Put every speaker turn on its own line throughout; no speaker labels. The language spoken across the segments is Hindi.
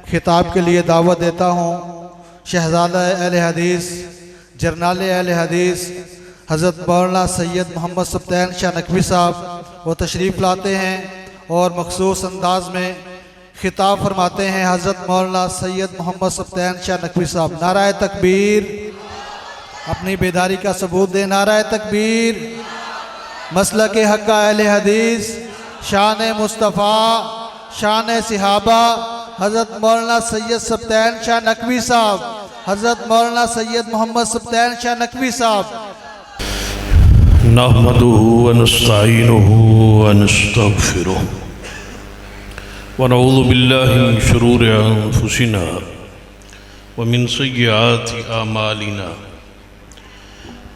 खिताब के लिए दावत देता हूँ। शहज़ादा अहले हदीस, जरनाल अहले हदीस हज़रत मौलाना सैयद मोहम्मद सुब्तैन शाह नकवी साहब वो तशरीफ़ लाते हैं और मखसूस अंदाज में खिताब फरमाते हैं। हज़रत मौलाना सैयद मोहम्मद सुब्तैन शाह नकवी साहब, नाराए तकबीर, अपनी बेदारी का सबूत दे। नाराए तकबीर। मसलक हक़्क़ा अहले हदीस, शान मुस्तफ़ा, शान सिहाबा, हज़रत मौलाना सैयद सुब्तैन शाह नकवी साहब, हज़रत मौलाना सैयद मोहम्मद सुब्तैन शाह नकवी साहब।
नहमदुहु व नस्तईनुहु व नस्तगफिरुह व नऊज़ु बिल्लाहि मिन शुरूरि अनफुसिना व मिन सय्यिआति अमालिना।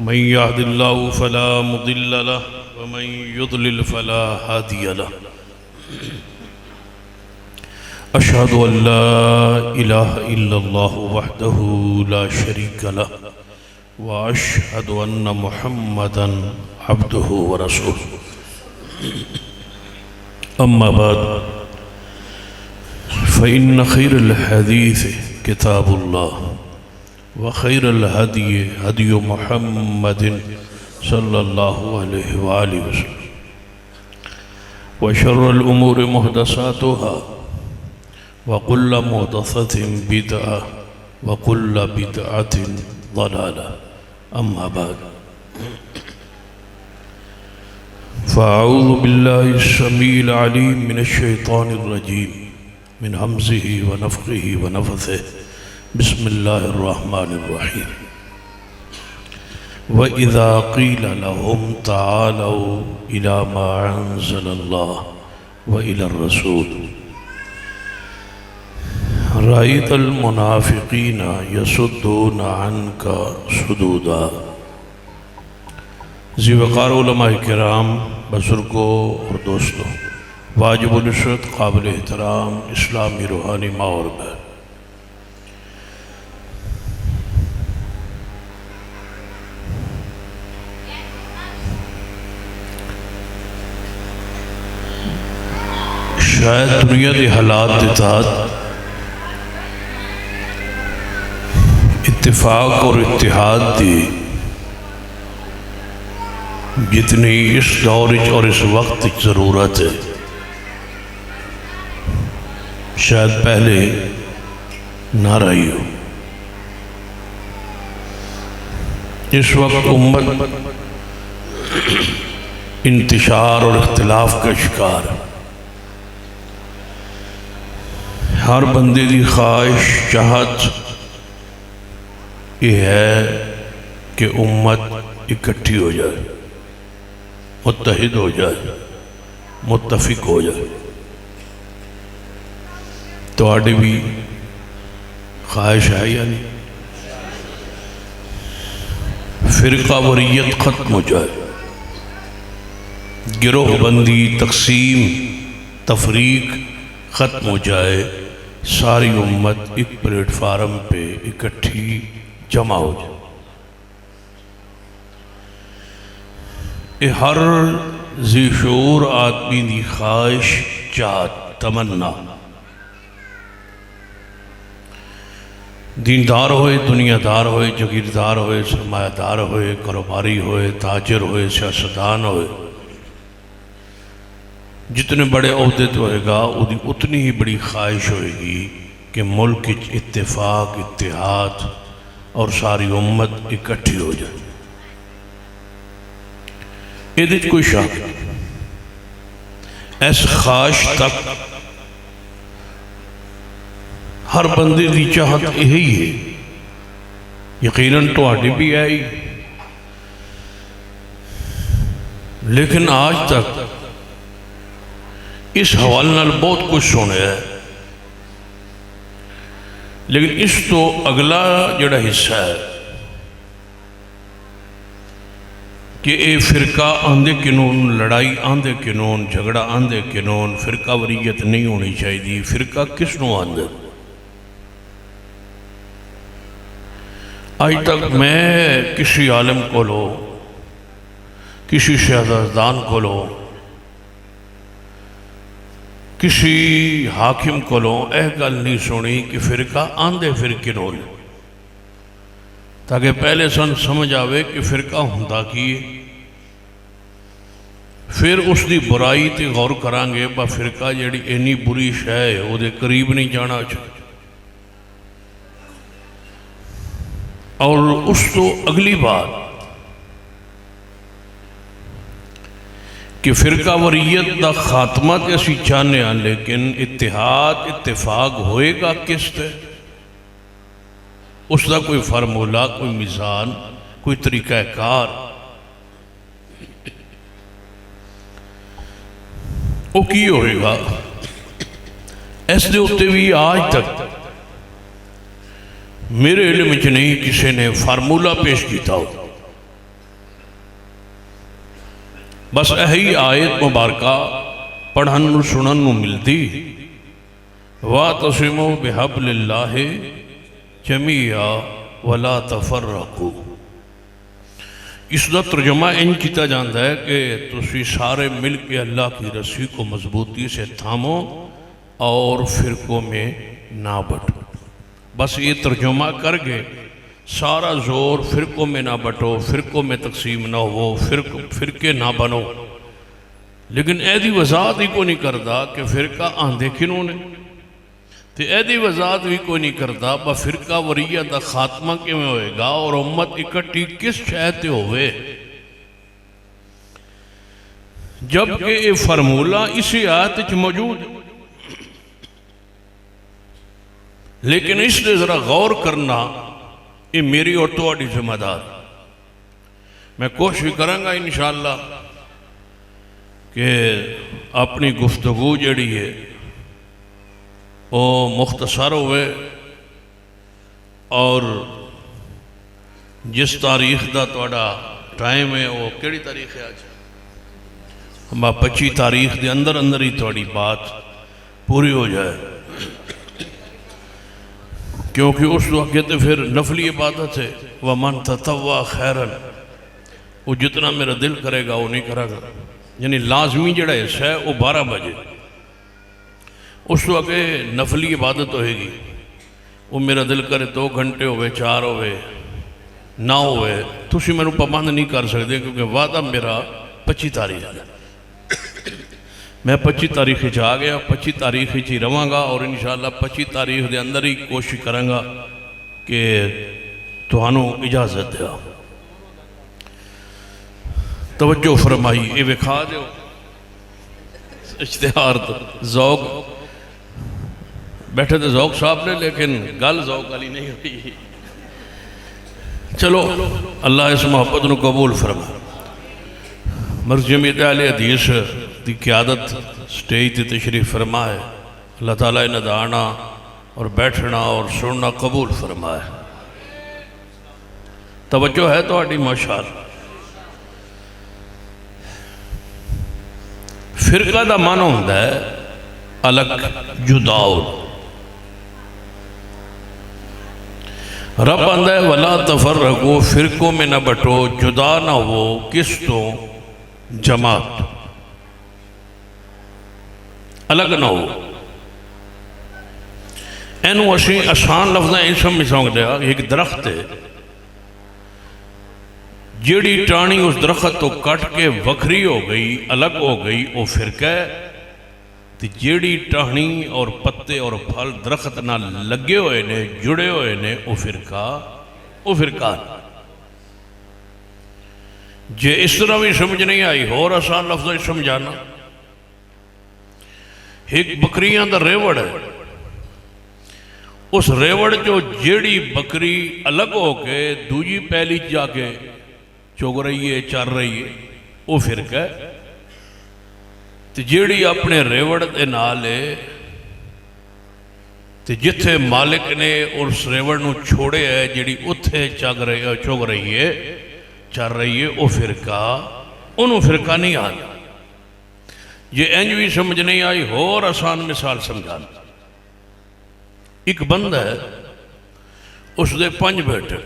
मन यहदिल्लाहु फला मुदिल्ल लहु व मन युद्लिल फला हादिय लहु। अशहदु अन ला इलाहा इल्लल्लाहु वहदहु ला शरीका लहु व अशहदु अन्न मुहम्मदन अब्दुहु व रसूलुहु। अम्मा बाद फ़इन्न खैरल हदीस किताबुल्लाह व खैरल हदी हदी मुहम्मदिन सल्लल्लाहु अलैहि व आलिहि वसल्लम व शर्रल उमूरि मुहदसातुहा व कुल्लु मुहदसतिन बिदअह व कुल्लु बिदअतिन ज़लालह। अम्मा बाद फ़अऊज़ु बिल्लाहि अस्समीइल अलीम मिनश शैतानिर रजीम मिन हम्ज़िही व नफ़्ख़िही व नफ़्थिही। बिस्मिल्लाहिर रहमानिर रहीम। व इज़ा क़ील लहुम तआलौ इला मा अंज़लल्लाह व इलर रसूल रअयतल मुनाफ़िक़ीन यसुद्दून अन्का सुदूदा। ज़िवक़ार उलमाए किराम, बुज़ुर्गों और दोस्तों, वाजिबुल इज़्ज़त, काबिल एहतराम इस्लामी रूहानी माँ और बहन, शायद दुनिया के हालात के तहत इत्तिफाक और इत्तिहाद की जितनी इस दौर और इस वक्त ज़रूरत है, शायद पहले ना रही हो। इस वक्त उम्मत इंतशार और इख्तिलाफ का शिकार है। हर बंदे की ख्वाहिश चाहत यह है कि उम्मत इकट्ठी हो जाए, मुत्तहिद हो जाए, मुत्तफिक हो जाए। तो आड़ी भी ख्वाहिश है या नहीं? फ़िरका वरीयत ख़त्म हो जाए, गिरोहबंदी, तकसीम, तफरीक ख़त्म हो जाए, सारी उम्मत एक प्लेटफार्म पे इकट्ठी जमा हो जाए। ये हर ज़िशूर आदमी की ख्वाहिश, चाहत, तमन्ना। दीनदार होए, दुनियादार होए, जगीरदार होए, सरमायादार होए, कारोबारी होए, ताजर होए, सियासतदान होए, जितने बड़े ओहदे तो होएगा उसकी उतनी ही बड़ी ख्वाहिश होएगी कि मुल्क इत्तेफाक, इत्तिहाद और सारी उम्मत इकट्ठी हो जाए। ये कोई शक इस ख्वाहिश तक हर बंदे की चाहत यही है। यकीनन तुहाडी भी है ही, लेकिन आज तक इस हवाले नाल बहुत कुछ सुनिया है। लेकिन इस तो अगला जिहड़ा हिस्सा है कि ये फिरका आंदे कानून, लड़ाई आंदे कानून, झगड़ा आंदे कानून, फिरका वरीयत नहीं होनी चाहिए। फिरका किसनों आंदे? आज तक मैं किसी आलम को लो, किसी सियासतदान को लो, किसी हाकिम कोलों यह गल नहीं सुनी कि फिरका आंधे फिरके रोल, ताकि पहले सन समझ आवे कि फिरका हुंदा की है, फिर उसकी बुराई ते गौर करांगे। बा फिरका जिहड़ी इन्नी बुरी शै है उहदे करीब नहीं जाना चाहिए। और उस तो अगली बात कि फिरका वरीयत का खात्मा तो असी चाहते हैं, लेकिन इतिहाद इत्तेफाक होएगा किस ते, उसका कोई फार्मूला, कोई मिजान, कोई तरीकाकार वो की होएगा। इस दे उत्ते भी आज तक मेरे इल्म च नहीं किसी ने फार्मूला पेश किया हो। बस यही आयत मुबारका पढ़न सुनन मिलती, वातसिमू बिहब्लिल्लाहि जमीआ वला तफर्रकू। इसका तर्जुमा इंज किया जाता है कि तुसी सारे मिल के अल्लाह की रस्सी को मजबूती से थामो और फिरकों में ना बटो। बस ये तर्जुमा करके सारा जोर फिरकों में ना बटो, फिरकों में तकसीम ना हो, फिरके ना बनो। लेकिन एदी वजाहत ही को नहीं करता कि फिरका आंधे किनों ने, तो एदी वजाहत भी कोई नहीं करता ब फिरका वरीया का खात्मा किमें होएगा और उम्मत इकट्ठी किस शय ते होवे। जबकि ये फार्मूला इसी आयत च मौजूद है, लेकिन इसलिए जरा गौर करना ये मेरी और तुम्हारी जिम्मेदार। मैं कोशिश करांगा इंशाअल्लाह कि अपनी गुफ्तगू जड़ी है वो मुख्तसर होवे और जिस तारीख का थोड़ा टाइम है वो केड़ी तारीख है आज, हम 25 तारीख के अंदर अंदर ही थोड़ी बात पूरी हो जाए, क्योंकि उस वक्त तो फिर नफली इबादत है। वह मन ततवा खैरन, वो जितना मेरा दिल करेगा वो नहीं करेगा, यानी लाजमी जड़ा हिस्सा है वो 12 बजे उस वक्त नफली इबादत होएगी। वो मेरा दिल करे 2 घंटे होवे, 4 होवे, ना होवे, तुसी मैनू पाबंद नहीं कर सकते, क्योंकि वादा मेरा 25 तारीख है। मैं 25 तारीख आ गया, 25 तारीख ही रवांगा और इंशाअल्लाह 25 तारीख के अंदर ही कोशिश करांगा कि तुहानू इजाजत दे। तवज्जो फरमाई, ये विखा दो इश्तिहार तो ज़ौक बैठे तो ज़ौक साहब ने, लेकिन गल ज़ौक वाली नहीं हुई। चलो अल्लाह इस मोहब्बत को कबूल फरमा। मरजमी अहले हदीस की क़यादत स्टेज पर तशरीफ फरमा है। अल्लाह ताला इन्हां दा आना और बैठना और सुनना कबूल फरमाए। तवज्जो है तुहाडी माशाअल्लाह। फिरका का मन होंदा है अलग, जुदाओ। रब आंदा है वला तफर्रकू, फिरकों में न बटो, जुदा ना हो किस तो जमात, अलग ना हो। इनू असी आसान लफ्ज़ समझ सकते हैं। एक दरख्त है, जिहड़ी टाणी उस दरख्त तो कट के वखरी हो गई, अलग हो गई, वो फिरका है। तो जिहड़ी टहनी और पत्ते और फल दरख्त नाल लगे हुए ने, जुड़े हुए ने, वो फिरका। जे इस तरह भी समझ नहीं आई, होर आसान लफ्ज़ समझाना। एक बकरियां दा रेवड़ है, उस रेवड़ चो जिहड़ी बकरी अलग होके दूजी पैली जाके चुग रही है, चर रही है, वो फिरका है। तो जिहड़ी अपने रेवड़ के नाल है, तो जिथे मालिक ने उस रेवड़ नूं छोड़े है, जिहड़ी उत्थे चुग रही है, चर रही है, वो फिरका, उन्होंने फिरका नहीं आता। जे इंज भी समझ नहीं आई, होर आसान मिसाल समझा। एक बंदा है, उसके 5 बेटे,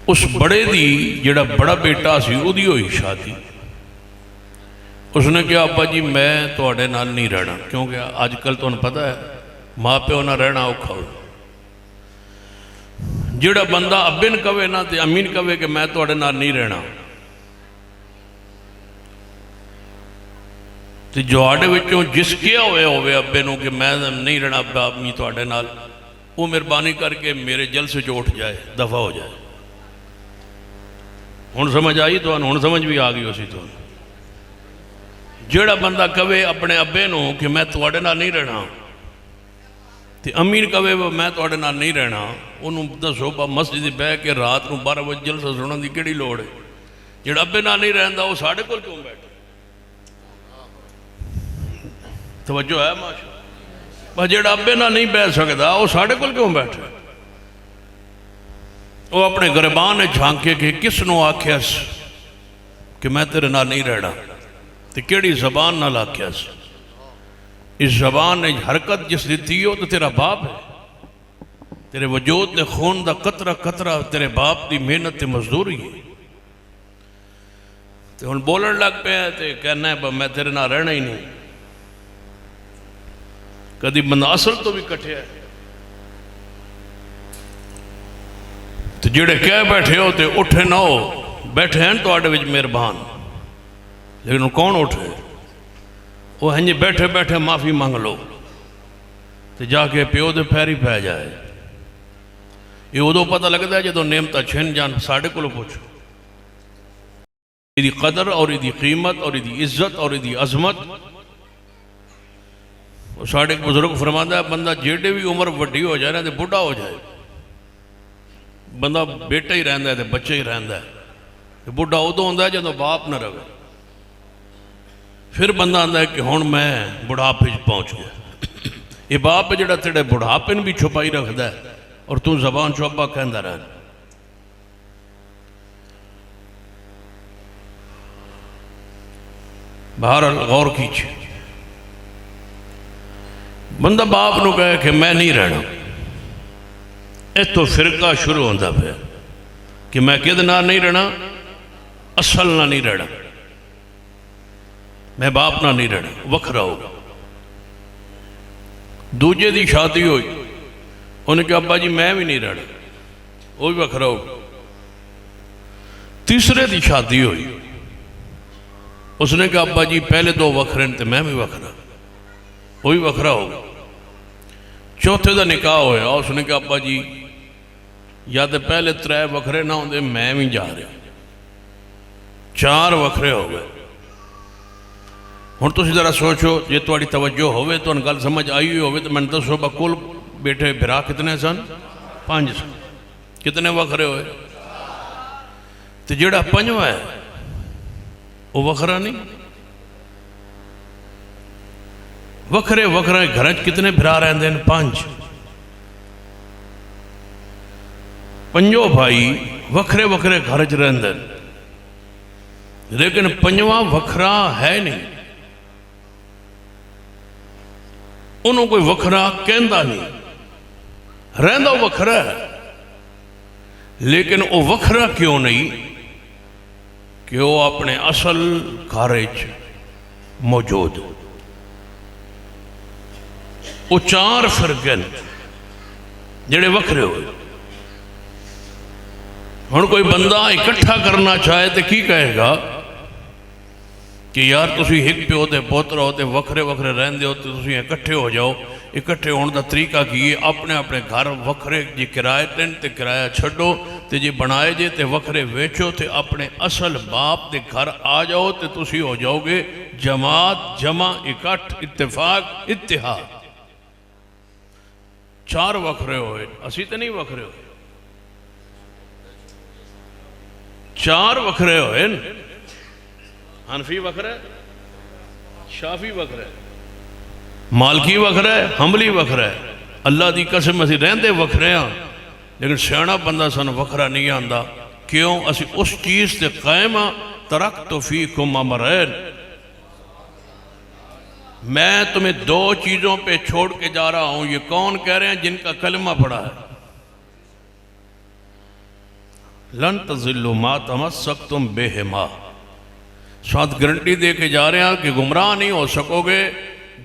उस बड़े दी जिहड़ा बड़ा बेटा सी उहदी होई शादी, उसने कहा अब्बा जी मैं तुहाडे नाल नहीं रहना, क्योंकि अजकल तुहानूं पता है माँ प्यो नाल रहना औखा हो। जिहड़ा बंदा अब्बे न कवे ना तो अम्मी न कवे कि मैं तुहाडे नाल नहीं रहना, तो जुआडे विचों जिस किया होवे अब्बे नूं कि मैं नहीं रहना अब्बा अम्मी तुहाडे नाल, वो मेहरबानी करके मेरे जलसे चो उठ जाए, दफा हो जाए। हुण समझ आई तुहानूं? हुण समझ भी आ गई उसी तुहानूं। जिहड़ा बंदा कवे अपने अब्बे नूं कि मैं तुहाडे नाल नहीं रहना तो अम्मी न कवे मैं तुहाडे नाल नहीं रहना, उन्होंने दसो बा मस्जिद बह के रात को 12 बजे जलसा सुनने की किहड़ी लोड़ है? जिहड़ा अब्बे नाल नहीं रहंदा वो साडे कोल क्यों बैठे? तवज्जो है माशा? पर जिहड़ा अब्बे नाल नहीं बह सकदा वो साडे कोल क्यों बैठे? वो अपने गरबान झांके कि किस नूं आख्यास कि मैं तेरे नाल नहीं रहना, तो किहड़ी जबान नाल आख्यास? इस जबान ने हरकत जिस दी हो तो तेरा बाप है, तेरे वजूद के खून का कतरा कतरा तेरे बाप की मेहनत ते मजदूरी है। तो हुण बोलन लग पे तो कहना है मैं तेरे नाल रहना ही नहीं। कभी बंदा असल तो भी कट्ठे है, तो जिहड़े कह बैठे हो तो उठे ना हो, बैठे हैं तुहाडे विच मेहरबान, लेकिन कौन उठे? वो हैं जी बैठे बैठे माफ़ी मंग लो तो जाके प्यो दे पैरी पै जाए। ये उदों पता लगता है जो नेमत छिन जान। साढ़े को पुछो इसकी कदर और इसकी कीमत और इसकी इज्जत और इसकी अजमत। साढ़े बुजुर्ग फरमाता है बंदा जेडे भी उम्र वड्डी हो जाए ना तो बुढ़ा हो जाए, बंदा बेटा ही रहिंदा है तो बच्चा ही रहिंदा है। बुढ़ा उदों होंदा है जो बाप न रहे, फिर बंदा आंदा है कि हुण मैं बुढ़ापे पहुँच गया। ये बाप जिहड़ा तेरे बुढ़ापे भी छुपाई रखता है और तू जबान चो अब्बा कहंदा रह। बहरहाल गौर कीजिए, बंदा बाप नूं कहे कि मैं नहीं रहना, इतों फिरका शुरू होता पाया कि मैं किहदे नाल नहीं रहना, असल नाल नहीं रहना, मैं बाप नाल नहीं रहना, वखरा होगा। दूजे की शादी हुई, उन्हें कहा अब्बा जी मैं भी नहीं रहना, वो भी वखरा होगा। तीसरे की शादी हुई, उसने कहा अब्बा जी पहले दो वखरे तो मैं भी वखरा, वो भी वखरा होगा। चौथे का निकाह होया, उसने कहा अब्बा जी या तो पहले 3 वखरे ना होंगे मैं भी जा रहा, 4 वखरे हो गए। हुण तुसीं जरा सोचो, जे तुहाडी तवज्जो होवे तो गल समझ आई हुई होवे तो मैनूं दसो कुल बेटे भरा कितने सन? 5 सन। कितने वखरे होए? तो जिहड़ा 5वां है वो वखरा नहीं। वखरे वखरे घर कितने भरा रहिंदे हैं? 5। 5 भाई वखरे वखरे घर च रहिंदे, लेकिन 5वां वखरा है नहीं। उन्होंने कोई वखरा कहता नहीं, रहिंदा वखरा है, लेकिन वो वखरा क्यों नहीं कि वो अपने असल घर मौजूद। वो 4 फिरके जेड़े वखरे हुए। हुण कोई बंदा इकट्ठा करना चाहे तो की कहेगा कि यार तुसी एक प्यो के पुत्र हो तो वखरे वखरे रहंदे हो तो तुसी इकट्ठे हो जाओ। इकट्ठे होने का तरीका की है, अपने अपने घर वखरे जे किराए देन तो किराया छड्डो, तो जे बनाए जे तो वखरे वेचो, तो अपने असल बाप के घर आ जाओ तो तुसी हो जाओगे जमात, जमा, इकट्ठ, इत्तेफाक, इत्तिहाद। 4 वखरे होए, असी तो नहीं वखरे होए। 4 वखरे होए। हनफी वखरा, शाफी वखरा, मालकी वखरा, हंबली वखरा। अल्लाह की कसम असी रहंदे वखरे हाँ, लेकिन सियाणा बंदा सानू वखरा नहीं आंदा। क्यों? असी उस चीज़ से कायम हाँ, तरक्तु फीकुम अमरैन, मैं तुम्हें 2 चीज़ों पे छोड़ के जा रहा हूँ। ये कौन कह रहे हैं? जिनका कलमा पड़ा है। लन तज़िल्लु मा तमस्सक्तुम बिहिमा, साथ गारंटी दे के जा रहे हैं कि गुमराह नहीं हो सकोगे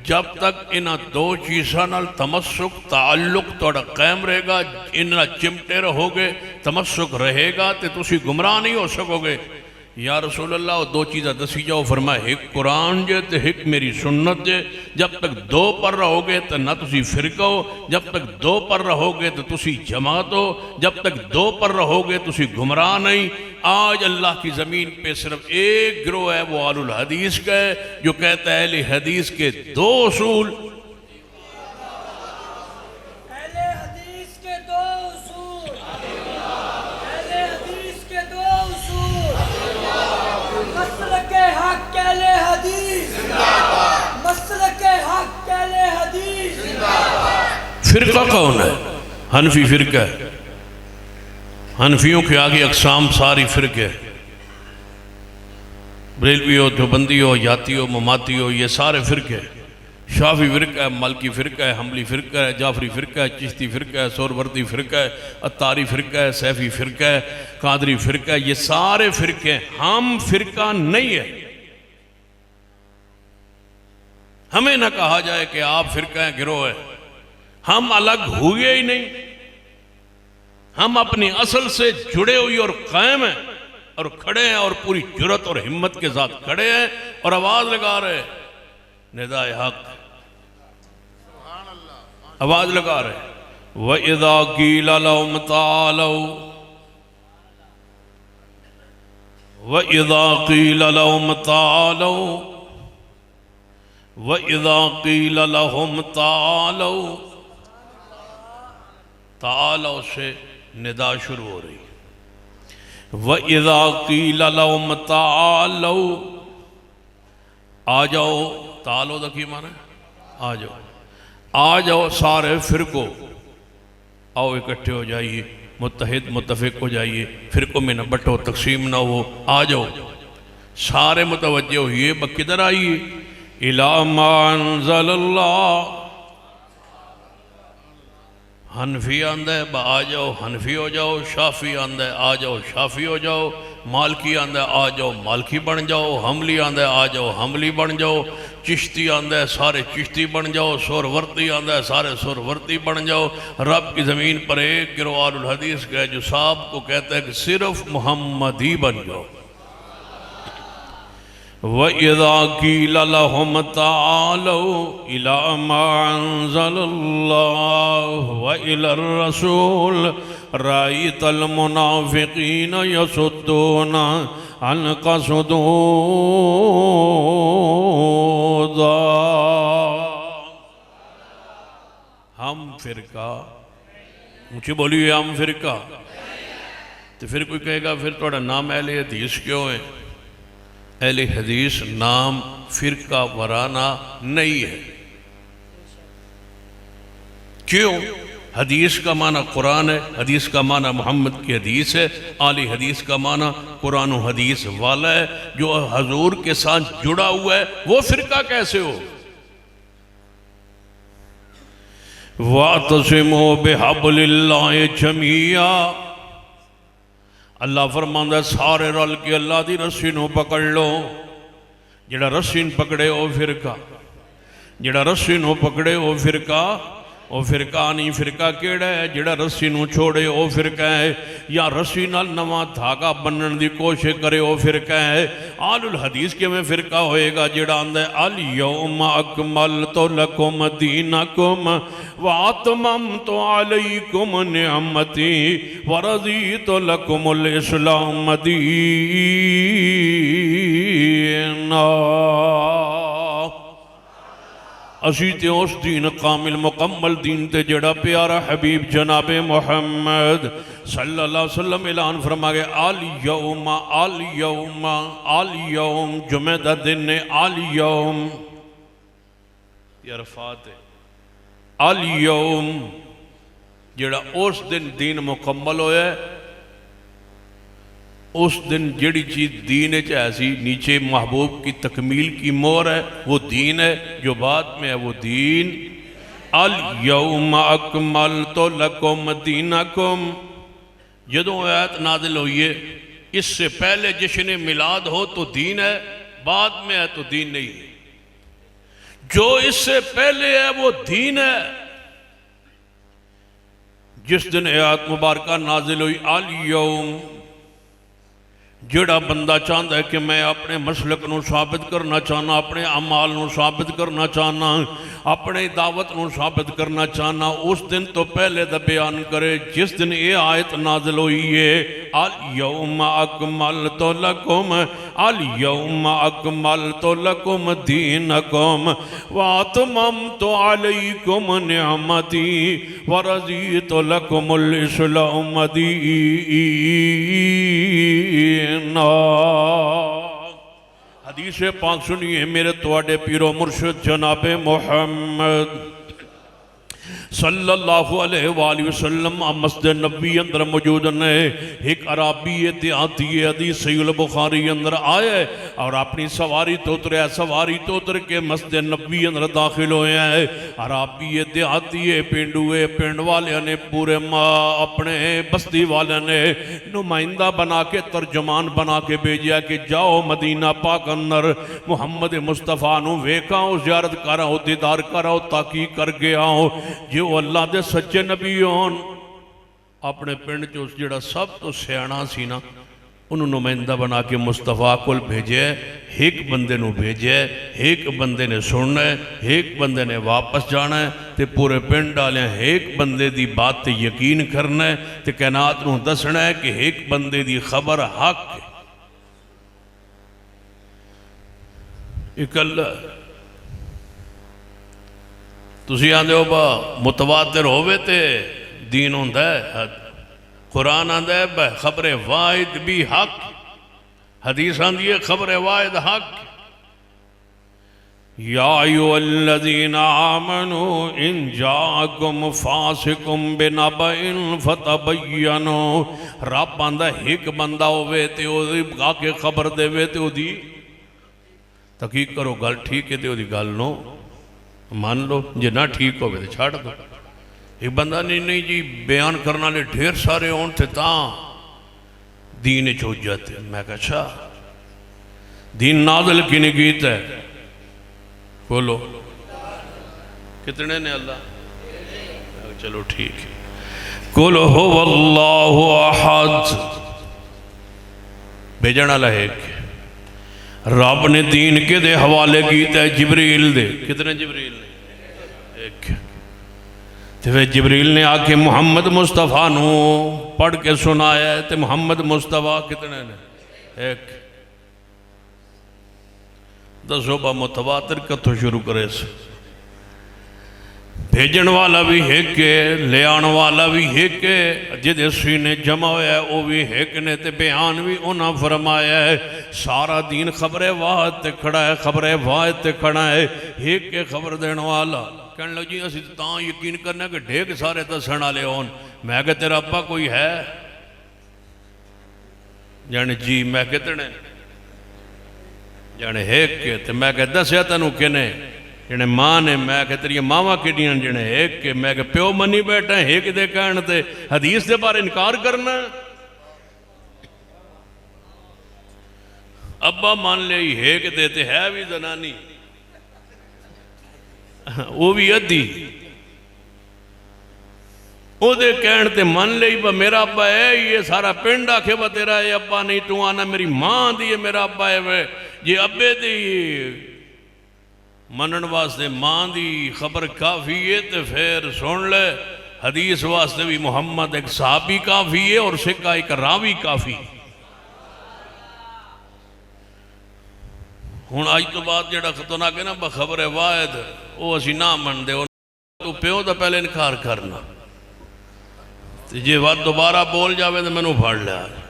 जब तक इन्हां दो चीज़ों नाल तमस्सुक ताल्लुक तुहाडा कायम रहेगा। इन्हां चिमटे रहोगे, तमस्सुक रहेगा तो तुसी गुमराह नहीं हो सकोगे। या रसूल अल्लाह दो चीज़ा दसी जाओ। फरमाया एक कुरान जे ते एक मेरी सुन्नत जे। जब तक दो पर रहोगे तो ना तुसी फिरका हो, जब तक दो पर रहोगे तो तुसी जमात हो, जब तक दो पर रहोगे तुसी गुमराह नहीं। आज अल्लाह की ज़मीन पे सिर्फ एक गिरोह है, वो आलुल हदीस का है, जो कहता है अहले हदीस के दो उसूल। फिरका कौन है? हनफी फिरका है। हनफियों के आगे अकसाम सारी फिरके, बरेलवी हो, देवबंदी हो, याती हो, ममाती हो, ये सारे फिरके। शाफी फिरका है, मालिकी फिरका है, हम्बली फिरका है, जाफरी फिरका है, चिश्ती फिरका है, सोरवर्दी फिरका है, अत्तारी फिरका है, सैफी फिरका है, कादरी फिरका है, ये सारे फिरके। हम फिरका नहीं है। हमें ना कहा जाए कि आप फिरका है, गिरोह है। हम अलग हुए ही नहीं। हम अपनी असल से जुड़े हुए और कायम हैं और खड़े हैं और पूरी जुर्रत और हिम्मत के साथ खड़े हैं और आवाज लगा रहे हैं, निदाए हक, आवाज लगा रहे। व इज़ा क़ीला लहुम तालौ, व इज़ा क़ीला लहुम तालौ, व इज़ा क़ीला लहुम तालौ। तालौ से निदा शुरू हो रही। व इज़ा क़ीला लहुम तालौ, आ जाओ। तालो दा की माना? आ जाओ। आ जाओ सारे फिरको, आओ इकट्ठे हो जाइए, मुत्तहिद मुत्तफिक हो जाइए, फिरकों में न बंटो, तकसीम ना हो। आ जाओ सारे मुतवज्जे होइए, किधर आइए? इला मा अंज़लल्लाह। हनफी आंदा है आ जाओ हनफी हो जाओ, शाफी आंदा है आ जाओ शाफी हो जाओ, मालकी आंदा है आ जाओ मालकी बन जाओ, हमली आंदा है आ जाओ हमली बन जाओ, चिश्ती आंदा है सारे चिश्ती बन जाओ, सुरवर्ती आंदा है सारे सुरवर्ती बन जाओ। रब की ज़मीन पर एक गिरोह आलुल हदीस का है जो साहब को कहता है कि सिर्फ मुहम्मदी बन जाओ। व इज़ा क़ीला लहुम तालौ इला मा अंज़लल्लाह व इलर रसूल राइतल मुनाफ़िक़ीन यसुद्दूना अन्का सुदूदा। हम फिरका, मुझे बोलिए हम फिरका। तो फिर कोई कहेगा फिर थोड़ा नाम अहले हदीस क्यों है? अहले हदीस नाम फिरका वराना नहीं है। क्यों? हदीस का माना कुरान है, हदीस का माना मोहम्मद की हदीस है, आली हदीस का माना कुरान व हदीस वाला है जो हजूर के साथ जुड़ा हुआ है। वो फिरका कैसे हो? वातसिमू बिहब्लिल्लाहि जमीआ। अल्लाह फरमांदा सारे रल के अल्लाह की रस्सी नूं पकड़ लो। जिहड़ा रस्सी पकड़े वो फिरका, जिहड़ा रस्सी नूं पकड़े वो फिरका। वो फिरका नहीं, फिरका केड़ा है? जिहड़ा रस्सी नूं छोड़े वो फिरका है, या रस्सी नाल नवा धागा बनने की कोशिश करे वो फिरका है। आलुल हदीस किवें फिरका होएगा? जिहड़ा आंदा है अल यौमा अकमलतु लकुम दीनकुम व अतममतु अलैकुम निअमती व रज़ीतु लकुमुल इस्लाम दीना। असी तो उस दीन कामिल मुकम्मल दीन ते जड़ा प्यारा हबीब जनाबे मुहम्मद सल्लल्लाहु अलैहि वसल्लम ऐलान फरमा गए आल यौमा आल यौमा आल यौम। जुमे दा दिन ने आल यौम अरफात है। आल यौम जड़ा उस दिन दीन मुकम्मल होया, उस दिन जिहड़ी चीज़ दीन ऐसी नीचे महबूब की तकमील की मोहर है वो दीन है, जो बाद में है वो दीन। अल यौम अकमलतु लकुम दीनकुम। जदों आयत नाजिल हुई है, इससे पहले जश्न मिलाद हो तो दीन है, बाद में है तो दीन नहीं है। जो इससे पहले है वो दीन है। जिस दिन आयत मुबारक नाजिल हुई अल यौम, जिहड़ा बंदा चाहता है कि मैं अपने मसलक नूं साबित करना चाहना, अपने अमाल नूं साबित करना चाहना, अपने दावत नूं साबित करना चाहना, उस दिन तो पहले दा बयान करे जिस दिन ये आयत नाज़िल हुई है अल यौम अकमलतु लकुम, अल यौम अकमलतु लकुम दीनकुम व अतममतु अलैकुम निअमती व रज़ीतु लकुमुल इस्लाम दीना। हदीस पाक सुनिए मेरे तुहाडे पीरो मुर्शिद जनाबे मुहम्मद सल्लल्लाहु अलैहि वसल्लम मस्जिद नबी अंदर मौजूद ने। एक अराबी देहाती हदीस सहीह बुखारी अंदर आया और अपनी सवारी तो उतरया, सवारी तो उतर के मस्जिद नबी अंदर दाखिल होया है। अराबी देहाती है, पिंडू है, पिंड वाले ने पूरे अपने बस्ती वाले ने नुमाइंदा बना के, तर्जमान बना के भेजा कि जाओ मदीना पाक अंदर मुहम्मद मुस्तफ़ा नूं वेखाओ, ज़ियारत कराओ, दीदार कराओ, ताकी करके आओ। जो अल्लाह दे सच्चे नबी होन अपने पिंड चो जिहड़ा सब तो सियाणा सी ना उन्होंने नुमाइंदा बना के मुस्तफा कोल भेजे। एक बंदे नूं भेजे, एक बंदे ने सुनना है, एक बंदे ने वापस जाना है, तो पूरे पिंड वाले एक बंदे की बात ते यकीन करना है, तो कैनात नूं दसना है कि एक बंदे की खबर हक है। इकल्ला तुसी आंदे हो बा मुतवातिर होवे ते दीन होंदा है। कुरान आंदा है खबरे वाहिद भी हक, हदीस आंदी है खबरे वाहिद हक। या अय्युहल्लज़ीना आमनू इन जाअकुम फासिकुम बिनबइन फतबय्यनु। रब आंदा एक बंदा होवे ते ओदी आके खबर देवे ते ओदी तहकीक करो, गल ठीक है तो ओदी गल नो मान लो, जे ना ठीक हो तो छड़ दो। एक बंदा नहीं जी बयान करने वाले ढेर सारे होने थे दीन चो जाते। मैं कहा अच्छा दीन नाज़िल किने कीता है? बोलो कितने ने? अल्लाह। चलो ठीक है। कुल हुवल्लाहु अहद, भेजण वाला एक। रब ने दीन के दे हवाले किया है जिबरील दे। कितने जिबरील ने? एक। तो फिर जिबरील ने आके मुहम्मद मुस्तफ़ा नू पढ़ के सुनाया है। तो मुहम्मद मुस्तफ़ा कितने ने? एक। दसो बा मुतवातिर कतों शुरू करे से? भेजण वाला भी एक है, ले आने वाला भी एक है, जिदे सीने जमा होया वो भी एक ने, ते बयान भी उन्हें फरमाया है। सारा दीन खबरे वाहद ते खड़ा है, खबरे वाहद ते खड़ा है। एक के खबर देने वाला कहने लग जी असीं तां यकीन करना कि ढेर सारे दसण वाले होन। मैं कहा तेरा अब्बा कोई है? जाने जी। मैं कितने? जाने एक के। ते मैं कहा दसिया तैनूं किने? जिन्हें मां ने। मैं कहा तेरिया मावां किहड़ियां? जिन्हें एक के। मैं कहा प्यो मनी बैठा एक दे कहण ते हदीस दे बारे इनकार करना? अब्बा मान ले एक दे ते है भी जनानी, वो भी अद्धी। ओदे कहण ते मन ले मेरा अब्बा है, ये सारा पिंड आखे वा तेरा ये अब्बा नहीं, तू आना मेरी मां दी है मेरा अब्बा है। जे अब्बे दी मनन वास्ते मां दी खबर काफ़ी है तो फिर सुन ले हदीस वास्ते भी मुहम्मद एक सहाबी काफ़ी है और सिक्का एक रावी काफ़ी। हुण अज तो बाद जो खतरनाक है ना बखबर है वाहिद, वो असी ना मनते। तू प्यो का पहले इनकार करना, तो जे वह दोबारा बोल जाए तो मैनू फड़ लिया।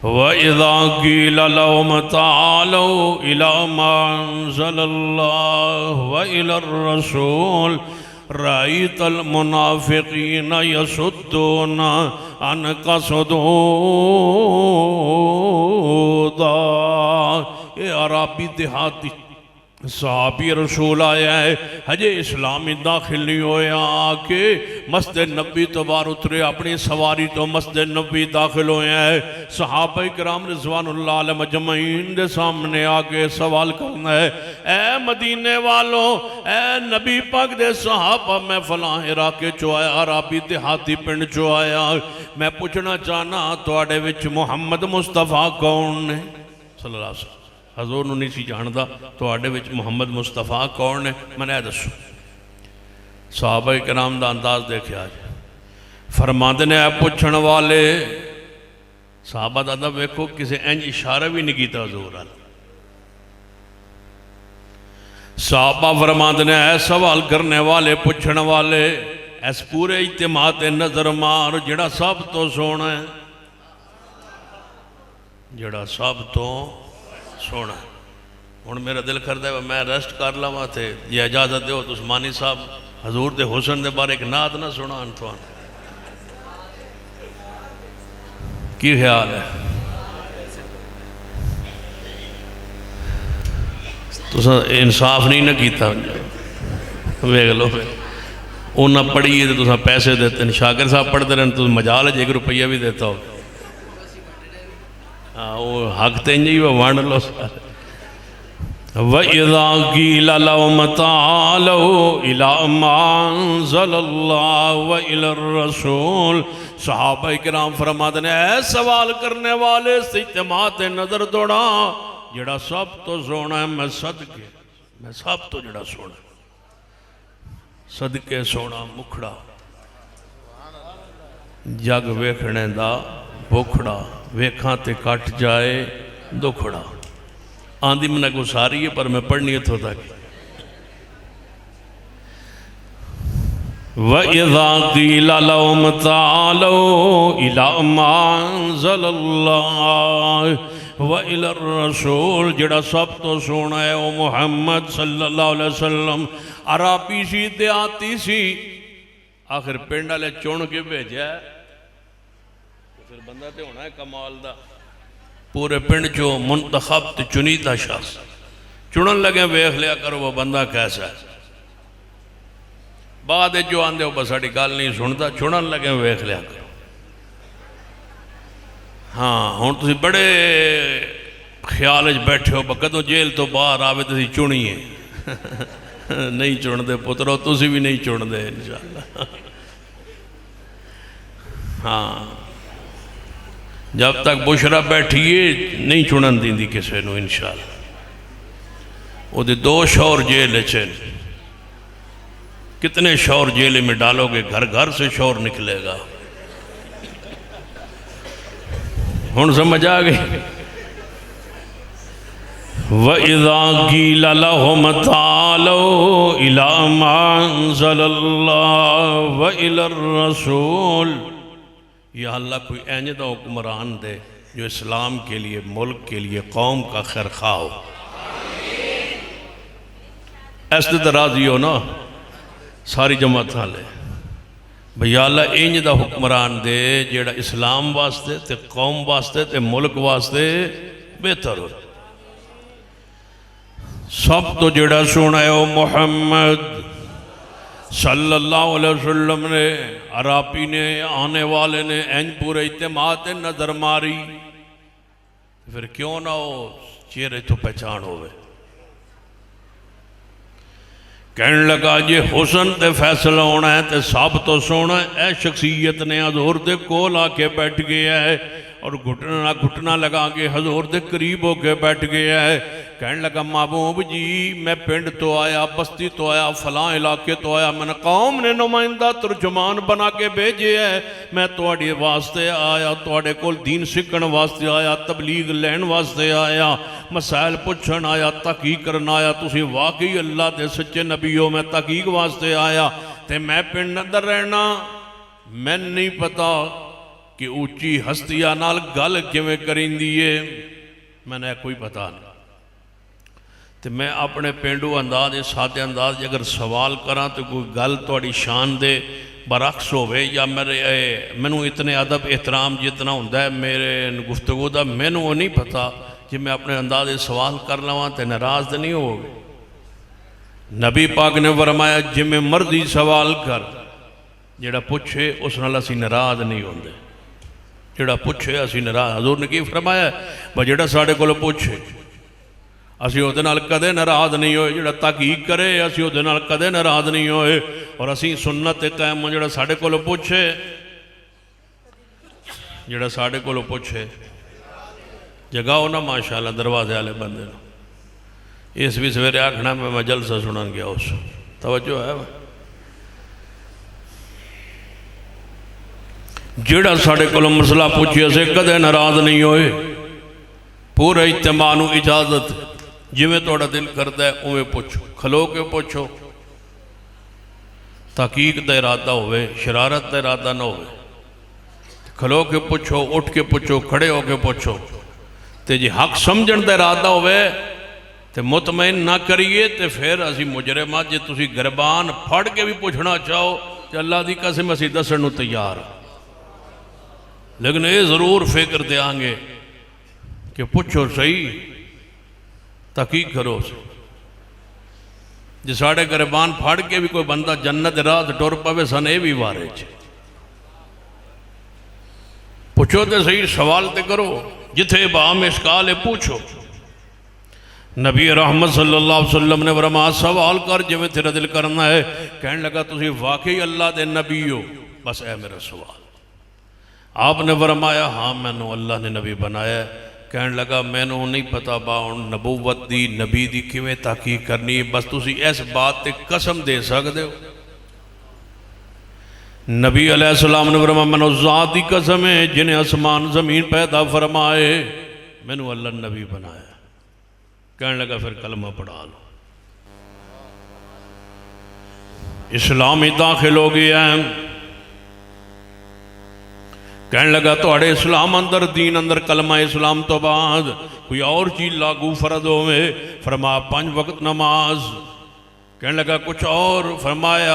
वइज़ा क़ील लहुम तालू इला मा अंज़लल्लाहु व इलर रसूल रअयतल मुनाफ़िक़ीन यसुद्दूना अन्का सुदूदा। ये अराबी देहाती सहाबी रसूल आया है, हजे इस्लामी दाखिल नहीं होया आके मस्जिद नबी तो बाहर उतरे, अपनी सवारी तो मस्जिद नबी दाखिल होया है। सहाबा किराम रिज़वानुल्लाह अलैहिम अजमईन दे सामने आके सवाल करना है, ए मदीने वालों, ए नबी पाक दे सहाबा, मैं फलां इलाके चो आया, अराबी देहाती पिंड चो आया, मैं पूछना चाहना तुहाडे विच मुहम्मद मुस्तफा कौन ने? सल्लल्लाहु अलैहि वसल्लम हजूर नहीं सी जानता, तुहाडे विच मुहम्मद मुस्तफा कौन है, मैंने दसो। सहाबा किराम दा अंदाज देखिया जी, फरमाते ने पुछण वाले सहाबा दादा वेखो किसी इंज इशारा भी नहीं किया हजूर अल। सहाबा फरमाते ने सवाल करने वाले पुछण वाले, इस पूरे इज्तिमा ते नजर मार, जिहड़ा सब तो सोहना है, जिहड़ा सब तो सोना। हुण मेरा दिल करता है मैं रेस्ट कर लवां ते जे इजाजत दो तो उस्मानी साहब हजूर दे हुसन दे बारे एक नात ना सुनान तुहानू, की ख्याल है? तुसां इंसाफ नहीं ना कीता, वेख लो फिर उन्हें पढ़ी है तो तुसां पैसे देते, शागिर साहब पढ़ते रहन, तुम मजाल है 1 रुपया भी देता हो। हाँ वो हक तो इंज ही वंड लो सारे। वइज़ा क़ील लहुम तालू इला मा अंज़लल्लाहु व इलर रसूल, सहाबा किराम फरमाते हैं सवाल करने वाले इज्तिमा ते नजर दौड़ा, जिहड़ा सब तो सोना है, मैं सदके, मैं सब तो जिहड़ा सोना, सदके सोना मुखड़ा, जग वेखने दा भुखड़ा, वेखा ते कट जाए दुखड़ा। आंधी मैंने को सारी है पर मैं पढ़नी इतों तक। वइज़ा क़ील लहुम तालू इला मा अंज़लल्लाहु व इलर रसूल, जिहड़ा सब तो सोना है वो मुहम्मद सल्लल्लाहु अलैहि वसल्लम। अराबी सी देहाती सी, आखिर पिंड वाले चुन के भेजा, फिर बंदा तो होना है कमाल दा, पूरे पिंड चो मुंतखब ते चुनीदा शख्स चुनन लगे, वेख लिया करो वो बंदा कैसा है। बाद जो आंदे हो बस साड़ी गल नहीं सुनता, चुनन लगे वेख लिया करो। हाँ हुण तुसीं बड़े ख्याल च बैठे हो कदों जेल तो बाहर आवे तुसीं चुनीए नहीं चुनते पुत्रो, तुसीं भी नहीं चुनते इंशाअल्लाह। हाँ जब तक बुशरा बैठिए नहीं चुनन दी किसी को इंशाअल्लाह। वो 2 शौर जेल च, कितने शौर जेल में डालोगे, घर घर से शौर निकलेगा। हुण समझ आ गई। वइज़ा क़ील लहुम तालू इला मा अंज़लल्लाहु व इलर रसूल, या अल्लाह कोई इंज दा हुक्मरान दे जो इस्लाम के लिए, मुल्क के लिए, कौम का खैर खा हो। ऐसे तो राजी हो ना सारी जमात वाले, भैया अल्लाह इंज दा हुक्मरान दे जेड़ा इस्लाम वास्ते ते कौम वास्ते ते मुल्क वास्ते बेहतर हो। सब तो जेड़ा सोना है वो मुहम्मद सल्लल्लाहु अलैहि वसल्लम ने, अराबी ने, आने वाले ने इंज पूरे इज्तिमा ते नजर मारी, फिर क्यों ना हो चेहरे तो पहचान होवे। कहने लगा जे हुसन ते फैसला होना है तो सब तो सोना है। ए शख्सियत ने हजूर दे कोल आके बैठ गया है और घुटना घुटना लगा के हजूर दे करीब होके बैठ गया है। कहने लगा महबूब जी मैं पिंड तो आया, बस्ती तो आया, फलां इलाके तो आया, मैंने कौम ने नुमाइंदा तर्जुमान बना के भेजे है, मैं तुहाडे वास्ते आया, तुहाडे कोल दीन सीखण वास्ते आया, तबलीग लैण वास्ते आया, मसाइल पुछण आया, तहकीक करन आया। तुसीं वाकई अल्लाह दे सच्चे नबी हो, मैं तहकीक वास्ते आया ते मैं पिंड अंदर रहना। मैनूं नहीं पता कि उच्ची हस्तियां नाल गल किवें करींदी है, मैंने कोई पता नहीं। तो मैं अपने पेंडू अंदाज सादे अंदाज अगर सवाल करा तो कोई गल तुहाडी शान दे बरक्स होवे या मैनू इतने अदब एहतराम जितना हुंदा है मेरे गुफ्तगू का, मैनू वो नहीं पता। जे मैं अपने अंदाज सवाल कर लवां तो नाराज़ तो नहीं होगे। नबी पाक ने फरमाया जिमें मर्जी सवाल कर, जेड़ा पूछे उस नाल असीं नाराज नहीं होंदे। जेड़ा पूछे असीं नाराज, हजूर ने की फरमाया भाई जेड़ा साढ़े कोल पूछे असीं उहदे नाल कदे नाराज नहीं होए, जेड़ा तहकीक करे असीं उहदे नाल कदे नाराज नहीं होए। और असीं सुन्नत ते कायम, जेड़ा साढ़े कोल पूछे, जेड़ा साढ़े कोल पूछे जगाओ ना माशाअल्लाह दरवाजे वाले बंदे नूं। इस भी सवेरे आखना मैं जलसा सुनन गया, उस तवज्जो है। जेड़ा साढ़े कोल मसला पूछे असे कदे नाराज नहीं होए। पूरे इज्तिमा नूं इजाजत, जिवें तुहाडा दिल करदा है उवें पुछो, खलो के पुछो, तहकीक दा इरादा होवे, शरारत दा इरादा ना होवे। खलो के पुछो, उठ के पुछो, खड़े होके पुछो। तो जे हक समझण दा इरादा होवे तो मुतमईन ना करिए तो फिर असी मुजरिम। जे तुसी गिरबान फड़ के भी पूछना चाहो तो अल्लाह की कसम असी दसण नूं तैयार, लेकिन ये जरूर फिक्र देंगे कि पुछो सही, तहकीक करो। जे साढ़े गिरबान फड़ के भी कोई बंदा जन्नत राह टुर पवे सन, ये भी वारे च पुछो तो सही, सवाल तो करो। जिथे बाम इश्काल है पूछो। नबी रहमत सल्लल्लाहु अलैहि वसल्लम ने फरमाया सवाल कर जिवें तेरा दिल करना है। कहने लगा तुसी वाकई अल्लाह दे नबी हो, बस है मेरा सवाल। आपने फरमाया हाँ मैनू अल्लाह ने नबी बनाया। कहने लगा मैनू नहीं पता बाउन नबूवत दी नबी दी किवें तहकीक करनी, बस तुसी इस बात ते कसम दे सकदे हो। नबी अलैहिस्सलाम ने फरमाया मैनू ज़ात दी कसम है जिन्हें आसमान ज़मीन पैदा फरमाए, मैनू अल्लाह नबी बनाया। कहने लगा फिर कलमा पढ़ा लो, इस्लाम ही दाखिल हो गया है। कहने लगा थोड़े इस्लाम अंदर, दीन अंदर कलमा इस्लाम तो बाद कोई और चीज़ लागू फर्ज होवे। फरमाया 5 वक्त नमाज। कहने लगा कुछ और। फरमाया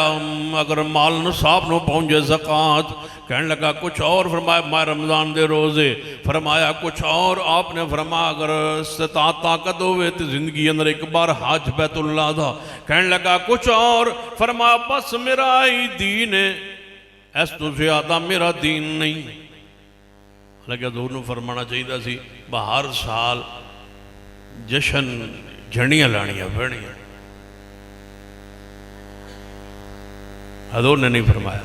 अगर माल नसाब न पहुँचे ज़कात। कहने लगा कुछ और। फरमाया माह रमज़ान दे रोज़े। फरमाया कुछ और। आपने फरमाया अगर इस्तिताअत ताकत होवे तो ज़िंदगी अंदर एक बार हज बैतुल्लाह दा। कहने लगा कुछ और। फरमाया बस मेरा ही दीन है, इस तो ज़्यादा मेरा दीन नहीं। हालांकि दोनों फरमाना चाहिए सी हर साल जशन झंडियाँ लानियाँ पैणियां, हजूर ने नहीं फरमाया।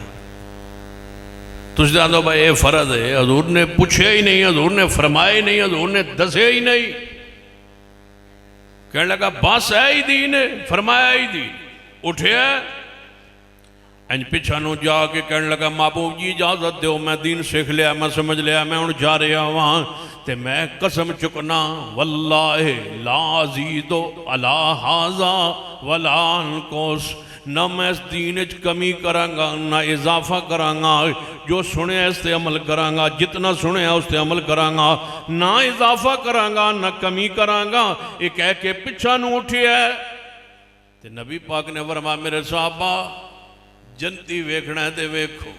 तुझ दो भाई ये फर्ज है, हजूर ने पूछे ही नहीं, हजूर ने फरमाया ही नहीं, हजूर ने दसे ही नहीं। कहने लगा बस है ही दीन है, फरमाया ही दीन। उठे इंज पिछा नू जाके कहने लगा महबूब जी इजाजत दो, मैं दीन सीख लिया, मैं समझ लिया, मैं हूँ जा रहा वहाँ। तो मैं कसम चुकना वल्लाहि ला अज़ीदु अला हाज़ा वला अनकुस, ना मैं इस दीन च कमी करांगा ना इजाफा करांगा। जो सुने इस ते अमल करांगा, जितना सुने उस ते अमल करांगा, ना इजाफा करांगा ना कमी करांगा। ये कह के पिछा नू उठिया ते नबी पाक ने फरमाया मेरे साहबा जनती वेखना है तो वेखो।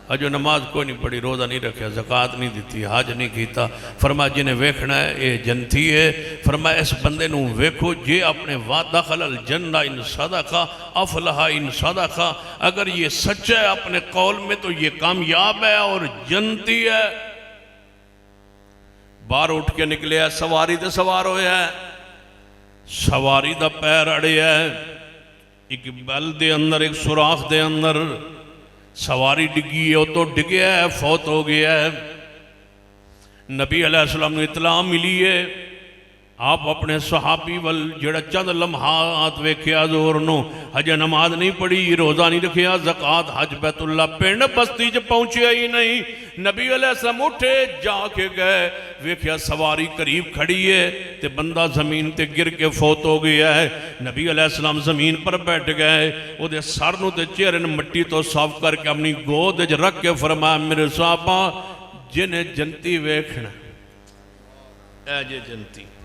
अजो नमाज कोई नहीं पढ़ी, रोज़ा नहीं रखा, ज़कात नहीं दी, हज नहीं किया। फरमाया जिन्हें वेखना है ये जनती है। फरमाया इस बंदे नू वेखो जे अपने वादा खलल जन्ना इन सदका अफलहा इन सदका, अगर ये सच्चा है अपने कौल में तो ये कामयाब है और जनती है। बाहर उठ के निकले है, सवारी तो सवार होया है, सवारी का पैर अड़िया है, एक बल दे अंदर एक सुराख दे अंदर सवारी डिगी है, वो तो डिगया है, फौत हो गया है। नबी अलैहिस्सलाम ने इतला मिली है। आप अपने सहाबी वल जेड़ा चंद लम्हात वेख्या जोर नो, हजे नमाज नहीं पढ़ी, रोज़ा नहीं रखिया, ज़कात हज बैतुल्ला, पिंड बस्ती च पहुँचे ही नहीं। नबी अलैहिस्सलाम उठे जाके गए, वेख्या सवारी करीब खड़ी है ते बंदा ज़मीन ते गिर के फौत हो गया है। नबी अलैहिस्सलाम ज़मीन पर बैठ गए, उहदे सर नूं ते चेहरे नूं मिट्टी तो साफ करके अपनी गोद च रख के फरमाया मेरे साहबा जिन्हें जनती वेखना ऐ जे जनती।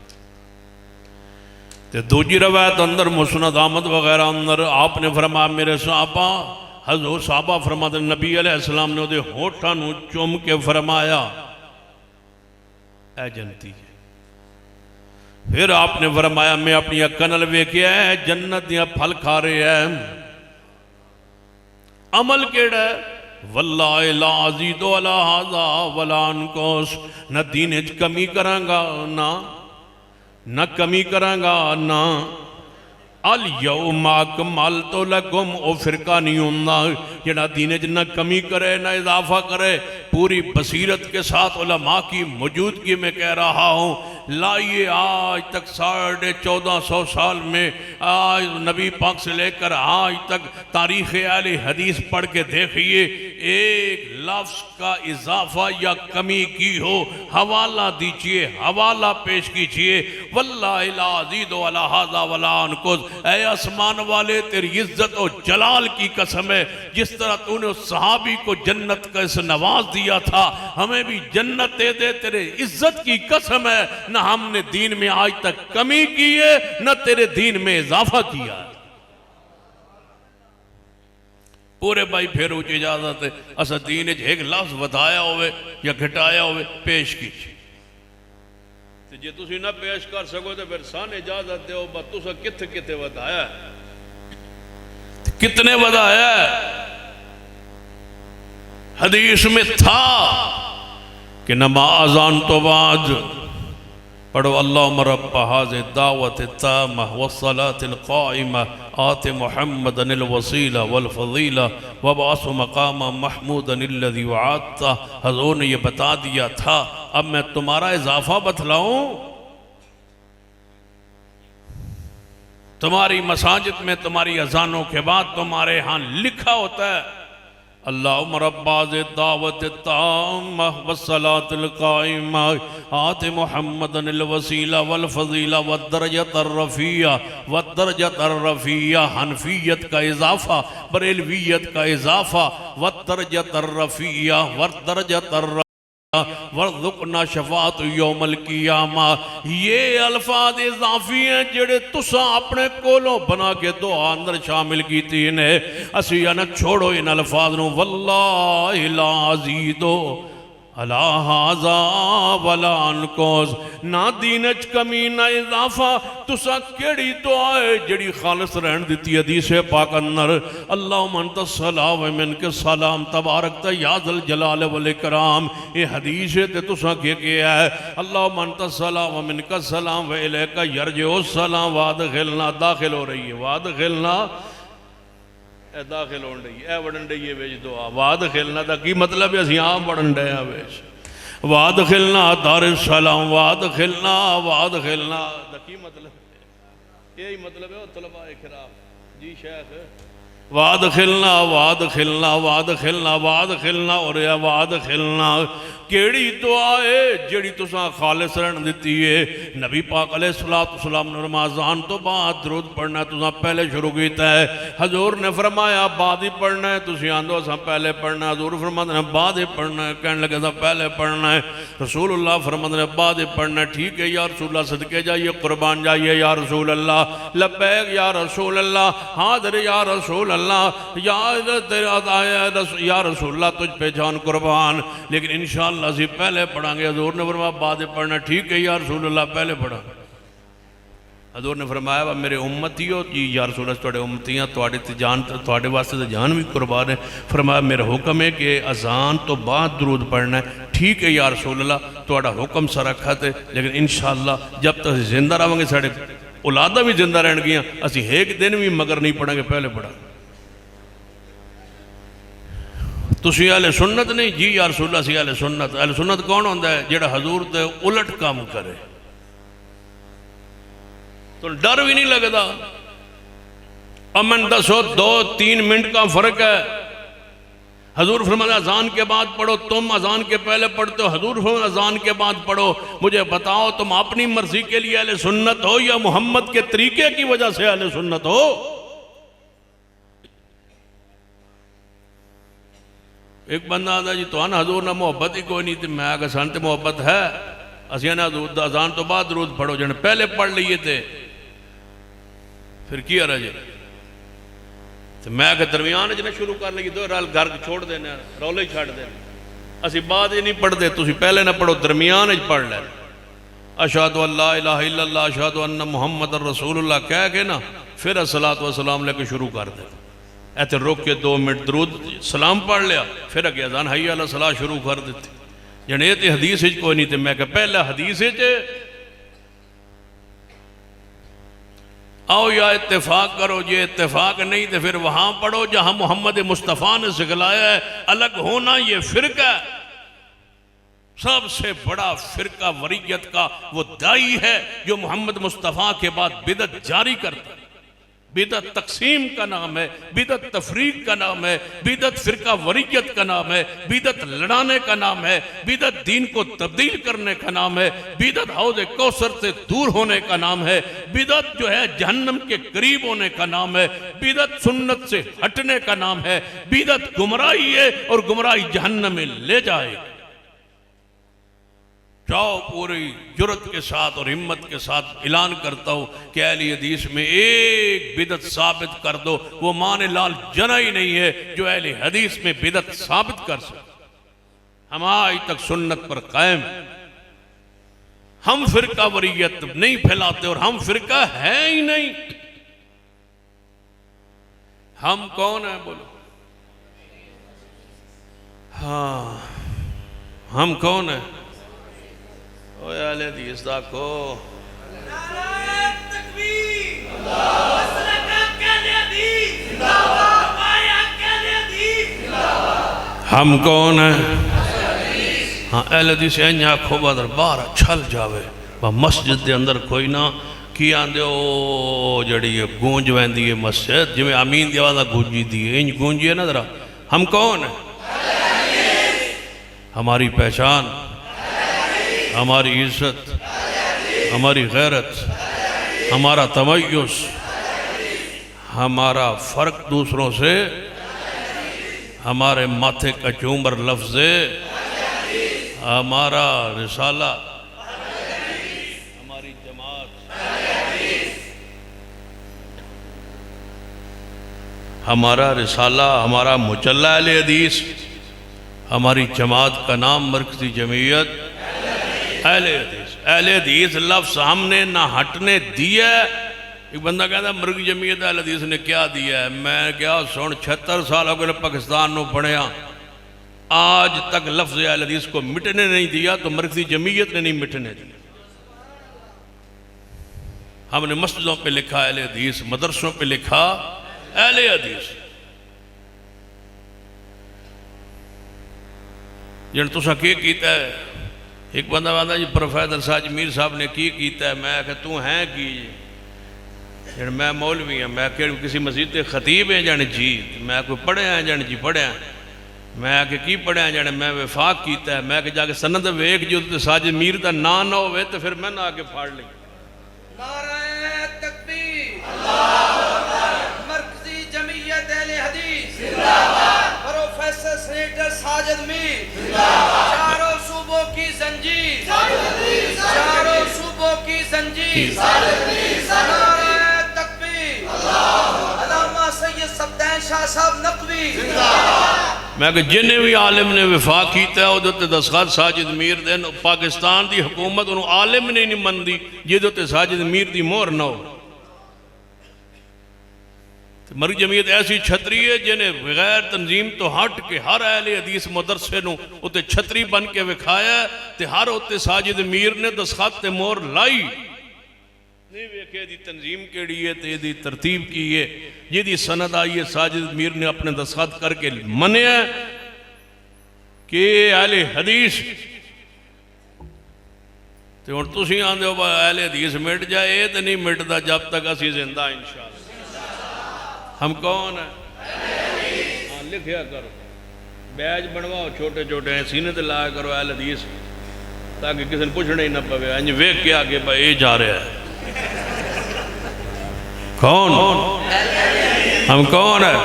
तो दूजी रवायत अंदर मुस्नद अहमद वगैरह अंदर आपने फरमाया मेरे साहबा, हजूर साहबा फरमाते नबी अलैहिस्सलाम ने उहदे होठां नूं चुम के फरमाया ऐ जनती। फिर आपने फरमाया मैं अपनी अक्खां नाल वेखिया है जन्नत दियां फल खा रहे हैं। अमल केड़ा है? वल्लाहि ला अज़ीदु अला हाज़ा वला अनकुस, न दीन च कमी करांगा ना कमी करांगा ना। अल यौमा अकमलतु लकुम, ओ फिरका नहीं होंदा जेड़ा दीन च न कमी करे ना इजाफा करे। पूरी बसीरत के साथ उलमा की मौजूदगी में कह रहा हूँ, लाइए आज तक 1450 साल में आज नबी पाक से लेकर आज तक तारीख़ अहले हदीस पढ़ के देखिए, एक लफ्ज़ का इजाफा या कमी की हो, हवाला दीजिए, हवाला पेश कीजिए। वल्लाहि ला अज़ीदु अला हाज़ा वला अनकुस, ऐ आसमान वाले तेरी इज्जत और जलाल की कसम है, जिस तरह तूने उस सहाबी को जन्नत का इस नवाज दिया था, हमें भी जन्नत दे दे, तेरे इज्जत की कसम है। न हमने दीन में आज तक कमी की है न तेरे दीन में इजाफा किया है। पूरे भाई फिर उच्च इजाजत है, असा दीन एक लफ्ज वधाया होवे या घटाया होवे पेश कीजिए। जे तुसी ना पेश कर सको तो फिर सान इजाजत दो, तुसा किथे किथे वधाया, कितने वधाया? हदीस में था कि नमाज आन तो बाद पढ़ो अल्लाहुम्मा रब्ब हाज़िहि दावत ताम्मा वस्सलातिल क़ाइमा आति मुहम्मदनिल वसीला वल फ़ज़ीला वबअसहु मक़ामा महमूदनिल्लज़ी वअदता। हज़ूर ने ये बता दिया था, अब मैं तुम्हारा इजाफा बतलाऊं। तुम्हारी मसाजिद में तुम्हारी अजानों के बाद तुम्हारे यहाँ लिखा होता है अल्लाहुम्मा रब्बा दावत ताम्मा वस्सलातिल क़ाइमा आति मुहम्मदनिल वसीला वल फ़ज़ीला वद्दरजतर रफ़िया। हनफियत का इजाफा, बरेलवियत का इजाफा, वद्दरजतर रफ़िया वद्दरजतर वर्ज़ुक़ना शफ़ाअत यौमल क़ियामा। ये अल्फाज इजाफी हैं जेड़े तुसा अपने कोलों बना के दुआ अंदर शामिल कीती ने। असी न छोड़ो इन अल्फाज नूं, वल्लाहि ला अज़ीदु अला हाज़ा वला अनकुस, ना दीन च कमी ना इजाफा। तुसा केड़ी दुआ है जेड़ी खालिस रहन दिती हदीस पाक अंदर, अल्लाहुम्मा अंता सलाम व मिनका सलाम तबारकता या ज़ल जलाल वल इकराम। ये हदीस है ते तुसा के है अल्लाहुम्मा अंता सलाम व मिनका सलाम व इलैका यरजिउ सलाम वादखिलना, दाखिल हो रही है वादखिलना, ए दाखिल हो रही है, ए वड़न रही है वेच दुआ। वाद खिलना का की मतलब है, असी आम वड़न रहे हैं वेच। वाद खिलना दारुल सलाम, वाद खिलना का की मतलब है? यही मतलब है तलबा किराम जी शेख, वाद खिलना वाद खिलना वाद खिलना वाद खिलना और वाद खिलना। केड़ी दुआ है जेड़ी तुसा खालिस रहन दिती है? नबी पाक अलैहिस्सलातु वस्सलाम ने रमज़ान तो बाद दरूद पढ़ना तुसा पहले शुरू किया है। हजूर ने फरमाया बाद ही पढ़ना है, तुसी आंदो असा पहले पढ़ना। हजूर फरमाते ने बाद ही पढ़ना है, कहने लगे असा पहले पढ़ना है। रसूलुल्लाह फरमाते ने बाद ही पढ़ना है। ठीक है या रसूलुल्लाह, सदके जाइए, कुर्बान जाइए या रसूल अल्लाह, लब्बैक या रसूल अल्लाह, हाज़िर या रसूल अल्लाह, या रसूल अल्लाह तुझ पे जान कुर्बान। लेकिन इंशाअल्लाह असी पहले पढ़ांगे। हजूर ने फरमाया बाद पढ़ना। ठीक है या रसूल अल्लाह पहले पढ़ा। हजूर ने फरमाया वा मेरे उम्मतियों जी, या रसूल अल्लाह तुहाडे उम्मतियां तुहाडे ते जान, तुहाडे वास्ते तो जान भी कुर्बान है। फरमाया मेरा हुक्म है कि अजान तो बाद दरूद पढ़ना है। ठीक है या रसूल अल्लाह तुहाडा हुक्म सरखत है, लेकिन इंशाअल्लाह जब तक जिंदा रहेंगे साढ़े औलादा भी जिंदा रहनगियां, असी एक दिन भी मगर नहीं पढ़ांगे, पहले पढ़ा। तुसी अहले सुन्नत नहीं जी या रसूल अल्लाह, सी अहले सुन्नत। अहले सुन्नत कौन होंदा है? जेड़ा हजूर दे उलट काम करे, तो डर भी नहीं लगता। अमन दसो 2-3 मिनट का फर्क है। हजूर फरमाया अजान के बाद पढ़ो, तुम अजान के पहले पढ़ते हो। हजूर फरमाया अजान के बाद पढ़ो। मुझे बताओ तुम अपनी मर्जी के लिए अहले सुन्नत हो या मोहम्मद के तरीके की वजह से अहले सुन्नत हो? एक बंदा आता जी तो हजूर ना मुहब्बत ही कोई नहीं थी। मैं आगे सन तो मुहब्बत है, असी ना अजान तो बाद दरूद पढ़ो, जन पहले पढ़ लिए थे फिर की अर्ज है? तो मैं आगे दरमियान च ना शुरू कर ली, दो रल घर छोड़ देना, रौले छड़ देना। असी बाद ही नहीं पढ़ते, तुम पहले ना पढ़ो, दरमियान च पढ़ लेना। अशहदु अल्ला इलाहा इल्लल्लाह अशहदु अन्ना मुहम्मद रसूलुल्लाह कह के ना फिर अस्सलातु वस्सलाम लेके शुरू कर दे। ऐसे रुक के 2 मिनट दरूद सलाम पढ़ लिया, फिर अगे अजान हय्या अला सलाह शुरू कर देती। जने ये तो हदीस कोई नहीं, तो मैं कहा पहले हदीस आओ या इत्तेफाक करो, ये इत्तेफाक नहीं तो फिर वहां पढ़ो जहां मोहम्मद मुस्तफ़ा ने सिखलाया है। अलग होना ये फिरका है, सबसे बड़ा फिरका वरीयत का वो दाई है जो मोहम्मद मुस्तफ़ा के बाद बिदत जारी करता है। बिदत तकसीम का नाम है, बिदत तफरीक का नाम है, बिदत फिरका वरीयत का नाम है, बिदत लड़ाने का नाम है, बिदत दीन को तब्दील करने का नाम है, बिदत हौज़ कौसर से दूर होने का नाम है, बिदत जो है जहन्नम के करीब होने का नाम है, बिदत सुन्नत से हटने का नाम है, बिदत गुमराही है और गुमराही जहन्नम में ले जाएगी। जाओ पूरी जुर्रत के साथ और हिम्मत के साथ ऐलान करता हूं कि अहले हदीस में एक बिदत साबित कर दो, वो मान लाल जना ही नहीं है जो अहले हदीस में बिदत साबित कर सके। हम आज तक सुन्नत पर कायम, हम फिरका वरीयत नहीं फैलाते और हम फिरका है ही नहीं। हम कौन है बोलो? हाँ, हम कौन है? हम कौन है? हाँ, अहले हदीस इंज आखो बदर बाहर छल जावे मस्जिद के अंदर कोई ना की आंदे ओ जड़ी गूंज वैंदी है मस्जिद, जिमें आमीन की आवाज़ गूंजी दी है, इंज गूंजी है ना जरा। हम कौन है? हमारी पहचान, हमारी इज्जत, हमारी गैरत, हमारा तमय्युज़, हमारा फ़र्क दूसरों से, हमारे माथे का चूमर लफ्ज़े, हमारा रिसाला, हमारी जमात, हमारा रिसाला, हमारा मुजल्ला अहले हदीस, हमारी जमात का नाम मरकज़ी जमीयत अहले हदीस। अहले हदीस लफ्ज़ हमने ना हटने दिया। एक बंदा कहता मरकज़ी जमीयत अहले हदीस ने क्या दिया है? मैं क्या सुन 76 साल हो गए पाकिस्तान में पढ़िया, आज तक लफ्ज़ अहले हदीस को मिटने नहीं दिया, तो मरकज़ी जमीयत ने नहीं मिटने दिया। हमने मस्जिदों पे लिखा अहले हदीस, मदरसों पे लिखा अहले हदीस। जन तुसा की कीता है? एक बंदा कहता जी प्रोफेसर साज मीर साहब ने की कीता है। मैं आख्या तू है की? जन मैं मौलवी हाँ। मैं किसी मस्जिद के खतीब है जन जी? मैं कोई पढ़िया है जन जी? पढ़िया। मैं आके की पढ़िया जन? मैं विफाक कीता है। मैं आके जाके सनद वेख जो साजिद मीर का ना ना हो तो फिर मैं ना आके फाड़ ली।
नारे तकबीर, अल्लाहु अकबर। मरकज़ी जमीयत अहले हदीस जिंदाबाद। प्रोफेसर सेनेटर साजिद मीर जिंदाबाद। चारों सूबों की जंजीर, चारों सूबों की जंजीर, नारे तकबीर, अल्लाहुम्मा सय्यद सब्तैन शाह साहब नकवी जिंदाबाद।
मैं कि जिन्हें भी आलिम ने विफाक किया उहदे दस्तखत साजिद मीर दे। पाकिस्तान की हुकूमत उन्होंने आलिम ने नहीं मनती जिहदे साजिद मीर की मोहर न हो। मरकज़ी जमीयत ऐसी छतरी है जिन्हें बगैर तंजीम तो हट के हर अहले हदीस मदरसे नूं उत्ते छतरी बन के विखाया, ते हर उत्ते साजिद मीर ने दस्तखत ते मोहर लाई। नहीं वेखे दी तंजीम केड़ी है ते दी तरतीब की है, जिहदी सनद आई है साजिद मीर ने अपने दस्तखत करके मनिया कि अहले हदीस। ते हुण तुसीं आंदे हो अहले हदीस मिट जाए, ये तो नहीं मिटदा जब तक असीं जिंदा इंशाअल्लाह। हम कौन है? हाँ, लिखिया करो, बैज बनवाओ छोटे छोटे सीने ते लाया करो अहले हदीस, ताकि किसी ने पूछना ही ना पवे। इंज वेख के आगे भाई ये जा रहा है। कौन? हम कौन है?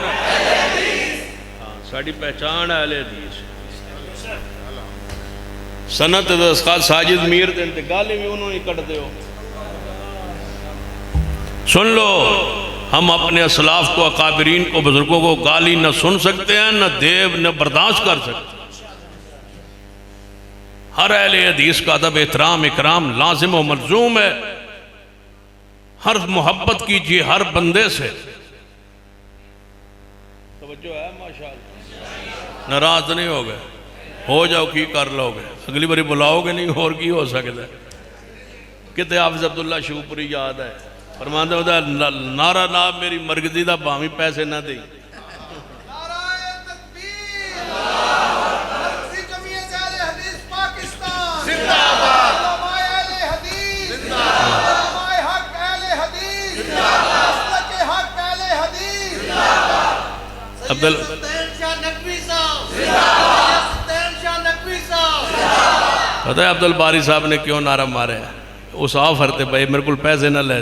हाँ, साड़ी पहचान है अहले हदीस। सनत दस्तखत साजिद मीर दिन ते गाली भी उन्होंने कटते हो। सुन लो, हम अपने असलाफ को, अकाबरीन को, बुजुर्गों को गाली न सुन सकते हैं, न देव न बर्दाश्त कर सकते। हर अहले हदीस का अदब एहतराम इकराम लाजिम व मलजूम है। हर मोहब्बत कीजिए हर बंदे से। तवज्जो है माशाअल्लाह। नाराज नहीं हो गए, हो जाओ की कर लोगे, अगली बारी बुलाओगे नहीं और की हो सकता है। कितने हाफिज अब्दुल्ला शूपुरी याद है, फरमांदे होता नारा ना मेरी मरगदी दा भावी पैसे ना दे।
नाराए तकबीर, मरकज़ी जमीयत अहले हदीस पाकिस्तान जिंदाबाद, उलमाए अहले हदीस जिंदाबाद, उलमाए हक अहले हदीस जिंदाबाद, मसलके हक अहले हदीस जिंदाबाद।
अब्दुल
सुल्तान शाह नकवी साहब जिंदाबाद, सुल्तान शाह नकवी साहब जिंदाबाद।
पता है अब्दुल बारी साहब ने क्यों नारा मारे? उस आफरते भाई मेरे को पैसे न ले।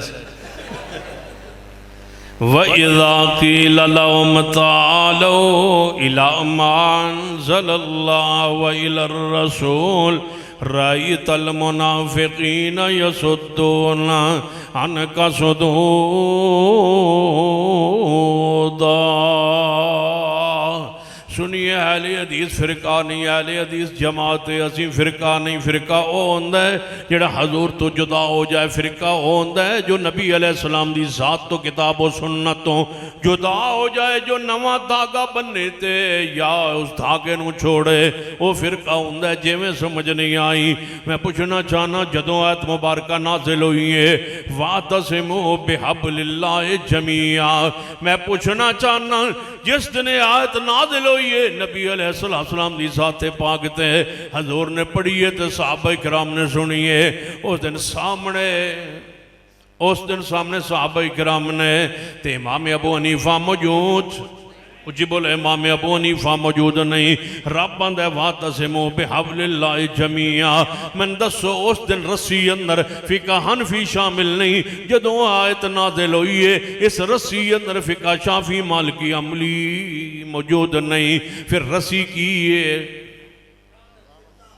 वइज़ा क़ील लहुम तालू इला मा अंज़लल्लाहु व इलर रसूल रअयतल मुनाफ़िक़ीन यसुद्दूना अन्का सुदूदा। सुनिए अहले हदीस फिरका नहीं, अहले हदीस जमात है। असी फिरका नहीं, फिरका वो होंदा है जिहड़ा हजूर तो जुदा हो जाए। फिरका वो होंदा है जो नबी अलैहिस्सलाम दी ज़ात तो किताब और सुन्नत तो जुदा हो जाए, जो नवा धागा बन्ने ते या उस धागे नूं छोड़े, वो फिरका होंदा है। जिवें समझ नहीं आई मैं पुछना चाहना, जदों आयत मुबारका नाज़िल हुई है वातसिमू बिहब्लिल्लाहि जमीआ, मैं पुछना चाहना जिस दिन आयत नाज़िल हुई ये नबी अलैहिस्सलाम दी ज़ात पाक ते हजूर ने पढ़ी है तो सहाबा किराम ने सुनी है। उस दिन सामने सहाबा किराम ने ते इमाम अबू हनीफा मौजूद, उच्ची बोले इमाम अबू हनीफा मौजूद नहीं। रब आंदा वातसिमू बिहब्लिल्लाहि जमीआ, मैं दसो उस दिन रस्सी अंदर फिका हनफी शामिल नहीं। जदों आयत नाज़िल हुई है इस रस्सी अंदर फिका शाफी मालिकी अमली मौजूद नहीं। फिर रस्सी की है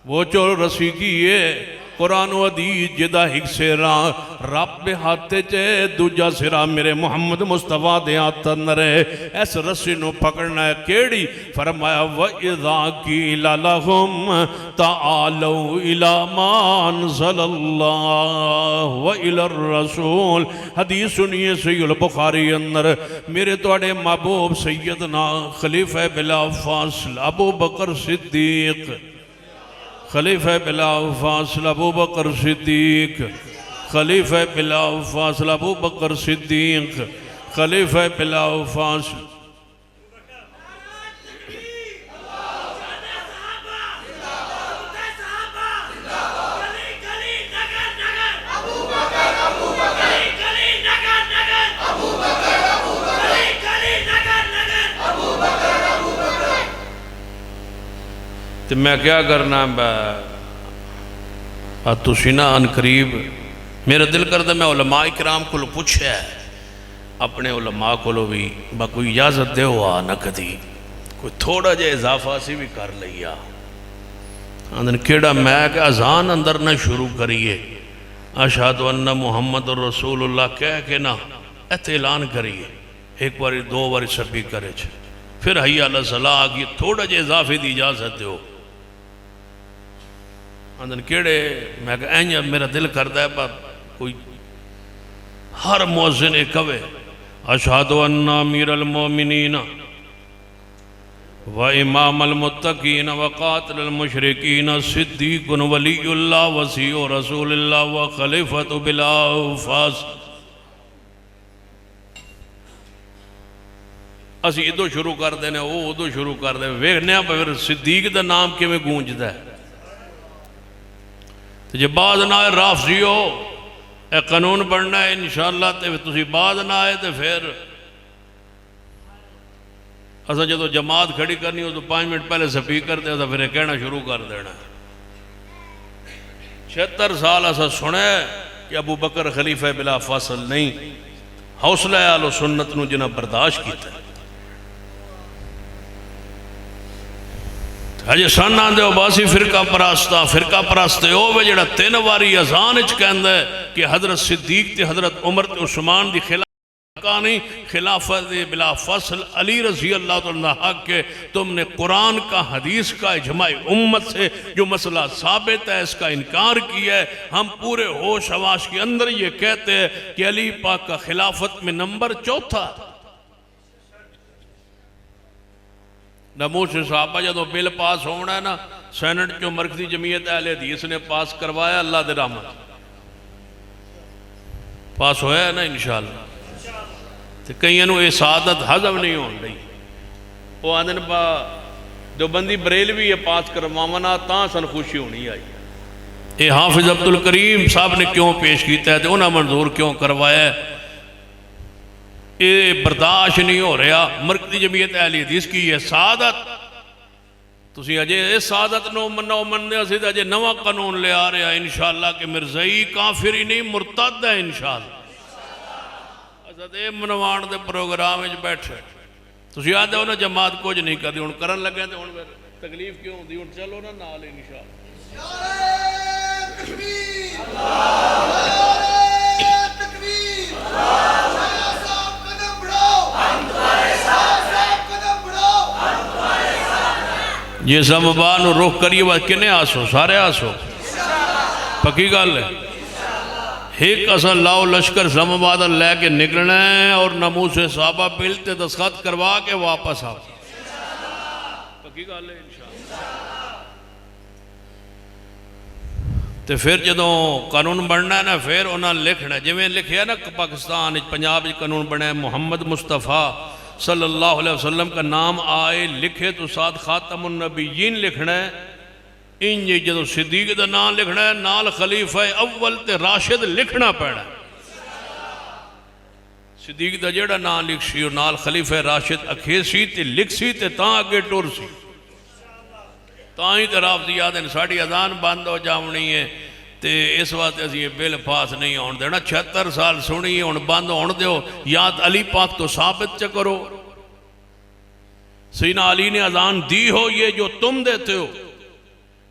वो चो रस्सी की है कुरान हदीस जिदा हिक सिरा रब हाथ च दूजा सिरा मेरे मुहम्मद मुस्तफा दे हाथ अंदर है। इस रस्सी नूं पकड़ना है केड़ी? फरमाया वइज़ा क़ील लहुम तालू इला मा अंज़लल्लाहु व इलर रसूल। हदीस सुनिए सहीह बुखारी अंदर मेरे तुहाडे महबूब सैयदना खलीफा बिला फासिल अबू बकर सिद्दीक, खलीफा बिला फासिल अबू बकर सिद्दीक, खलीफा बिला फासिल अबू बकर सिद्दीक, खलीफा बिला फासिल। तो मैं क्या करना तुसी ना अन करीब मेरा दिल करता मैं उलमा इकराम को पूछा अपने उलमा को भी कोई इजाजत दे आ न कदी कोई थोड़ा जिहा इजाफा असी भी कर लिया। आंदन केड़ा मैं कि अजान अंदर ना शुरू करिए अशहदु अन्ना मुहम्मद रसूलुल्लाह कह के ना इत्थे ऐलान करिए एक बारी दो बारी स्पीकर फिर हय्या अला सलाह आ गई थोड़ा जिहा इजाफे की इजाजत दो। आंदन केड़े मैं कहा मेरा दिल करता है पर कोई हर मुअज्जिन कवे अशहदु अन्ना अमीरुल मोमिनीन व इमामुल मुत्तकीन व कातिलुल मुशरिकीन सिद्दीकुन वलियुल्लाह वसीउ रसूलुल्लाह व खलीफतु बिला फास। असी इदों शुरू कर देने वो उदों शुरू कर दे वेखने फिर सिद्दीक का नाम किवें गूंजदा है। तो जे बाद ना आए राफजियो ए कानून बनना है इंशाअल्लाह तो तुसी बाद ना आए तो फिर असा जो जमात खड़ी करनी हो तो 5 मिनट पहले स्पीकर दे तो फिर कहना शुरू कर देना। 76 साल असा सुने कि अबू बकर खलीफा बिला फासिल नहीं, हौसला आलो सुन्नत नूं जिन्हां बर्दाश्त किया। अजे सन आंदे हो बासी फिरका परस्त वो वे जिहड़ा 3 बारी अजान च कहंदा है कि हजरत सिद्दीक ते हजरत उमर ते उस्मान दी खिलाफ का नहीं, खिलाफत बिला फसल अली रजी अल्लाह तआला हक के। तुमने कुरान का, हदीस का, इजमाई उम्मत से जो मसला साबित है इसका इनकार किया है। हम पूरे होश हवास के अंदर ये कहते हैं कि अली पाक का खिलाफत में नंबर 4था। नमूस साहबा जो बिल पास होना है ना, सैनट चो मरकजी जमीयत अहले हदीस ने पास करवाया, अल्लाह दे रहमत पास होया है ना इंशाअल्लाह। तो कई ये सादत हजम नहीं हो रही, वो आदे बा जो बंदी बरेलवी है पास करवावना तां सन खुशी होनी आई। ये हाफिज अब्दुल करीम साहब ने क्यों पेश किया है तो उन्हें मंजूर क्यों करवाया है, ये बर्दाश्त नहीं हो रहा। मरकजी जमीयत अहले हदीस की है सादत, तुसी अजे इस सादत नो मनो मनदे असीं ते अजे नवा कानून ले आ रहा इंशाअल्लाह कि मिर्ज़ई काफिर ही नहीं मुरतद है इंशाअल्लाह। मनवाण के प्रोग्राम बैठे तुम आते हो ना जमात कुछ नहीं करती, हूँ करन लगे तो हूँ तकलीफ क्यों होती, हूँ चलो ना नाल ये समबा रुख करिए बस किन्ने आसो, सारे आसो, पक्की गल है। एक असल लाओ लश्कर जमाबाद लैके निकलना है और नमू से साहबा बिल ते दस्तखत करवा के वापस आओ, पक्की गल है इंशाअल्लाह। तो फिर जो कानून बनना है ना, फिर उन्हें लिखना जिमें लिखा ना पाकिस्तान पंजाब कानून बना मुहम्मद मुस्तफ़ा सल्लल्लाहु अलैहि वसल्लम का नाम आए लिखे तो साथ खातमुन नबीयीन लिखना है। इंज जो सिद्दीक का नाम लिखना है नाल खलीफा अव्वल ते राशिद लिखना पैना। सिद्दीक का जेड़ा नाम लिख सी नाल खलीफा राशिद अखे सी ते लिख सी ते तां अगे टुर सी, तां ही तो राफजी आदन साड़ी अजान बंद हो जावनी है। तो इस वास्ते असीं ये बिल पास नहीं होने देना। 76 साल सुनी हुण बंद होने दो, याद अली पाक तो साबित च करो। सैयदना अली ने अजान दी हो ये जो तुम देते हो,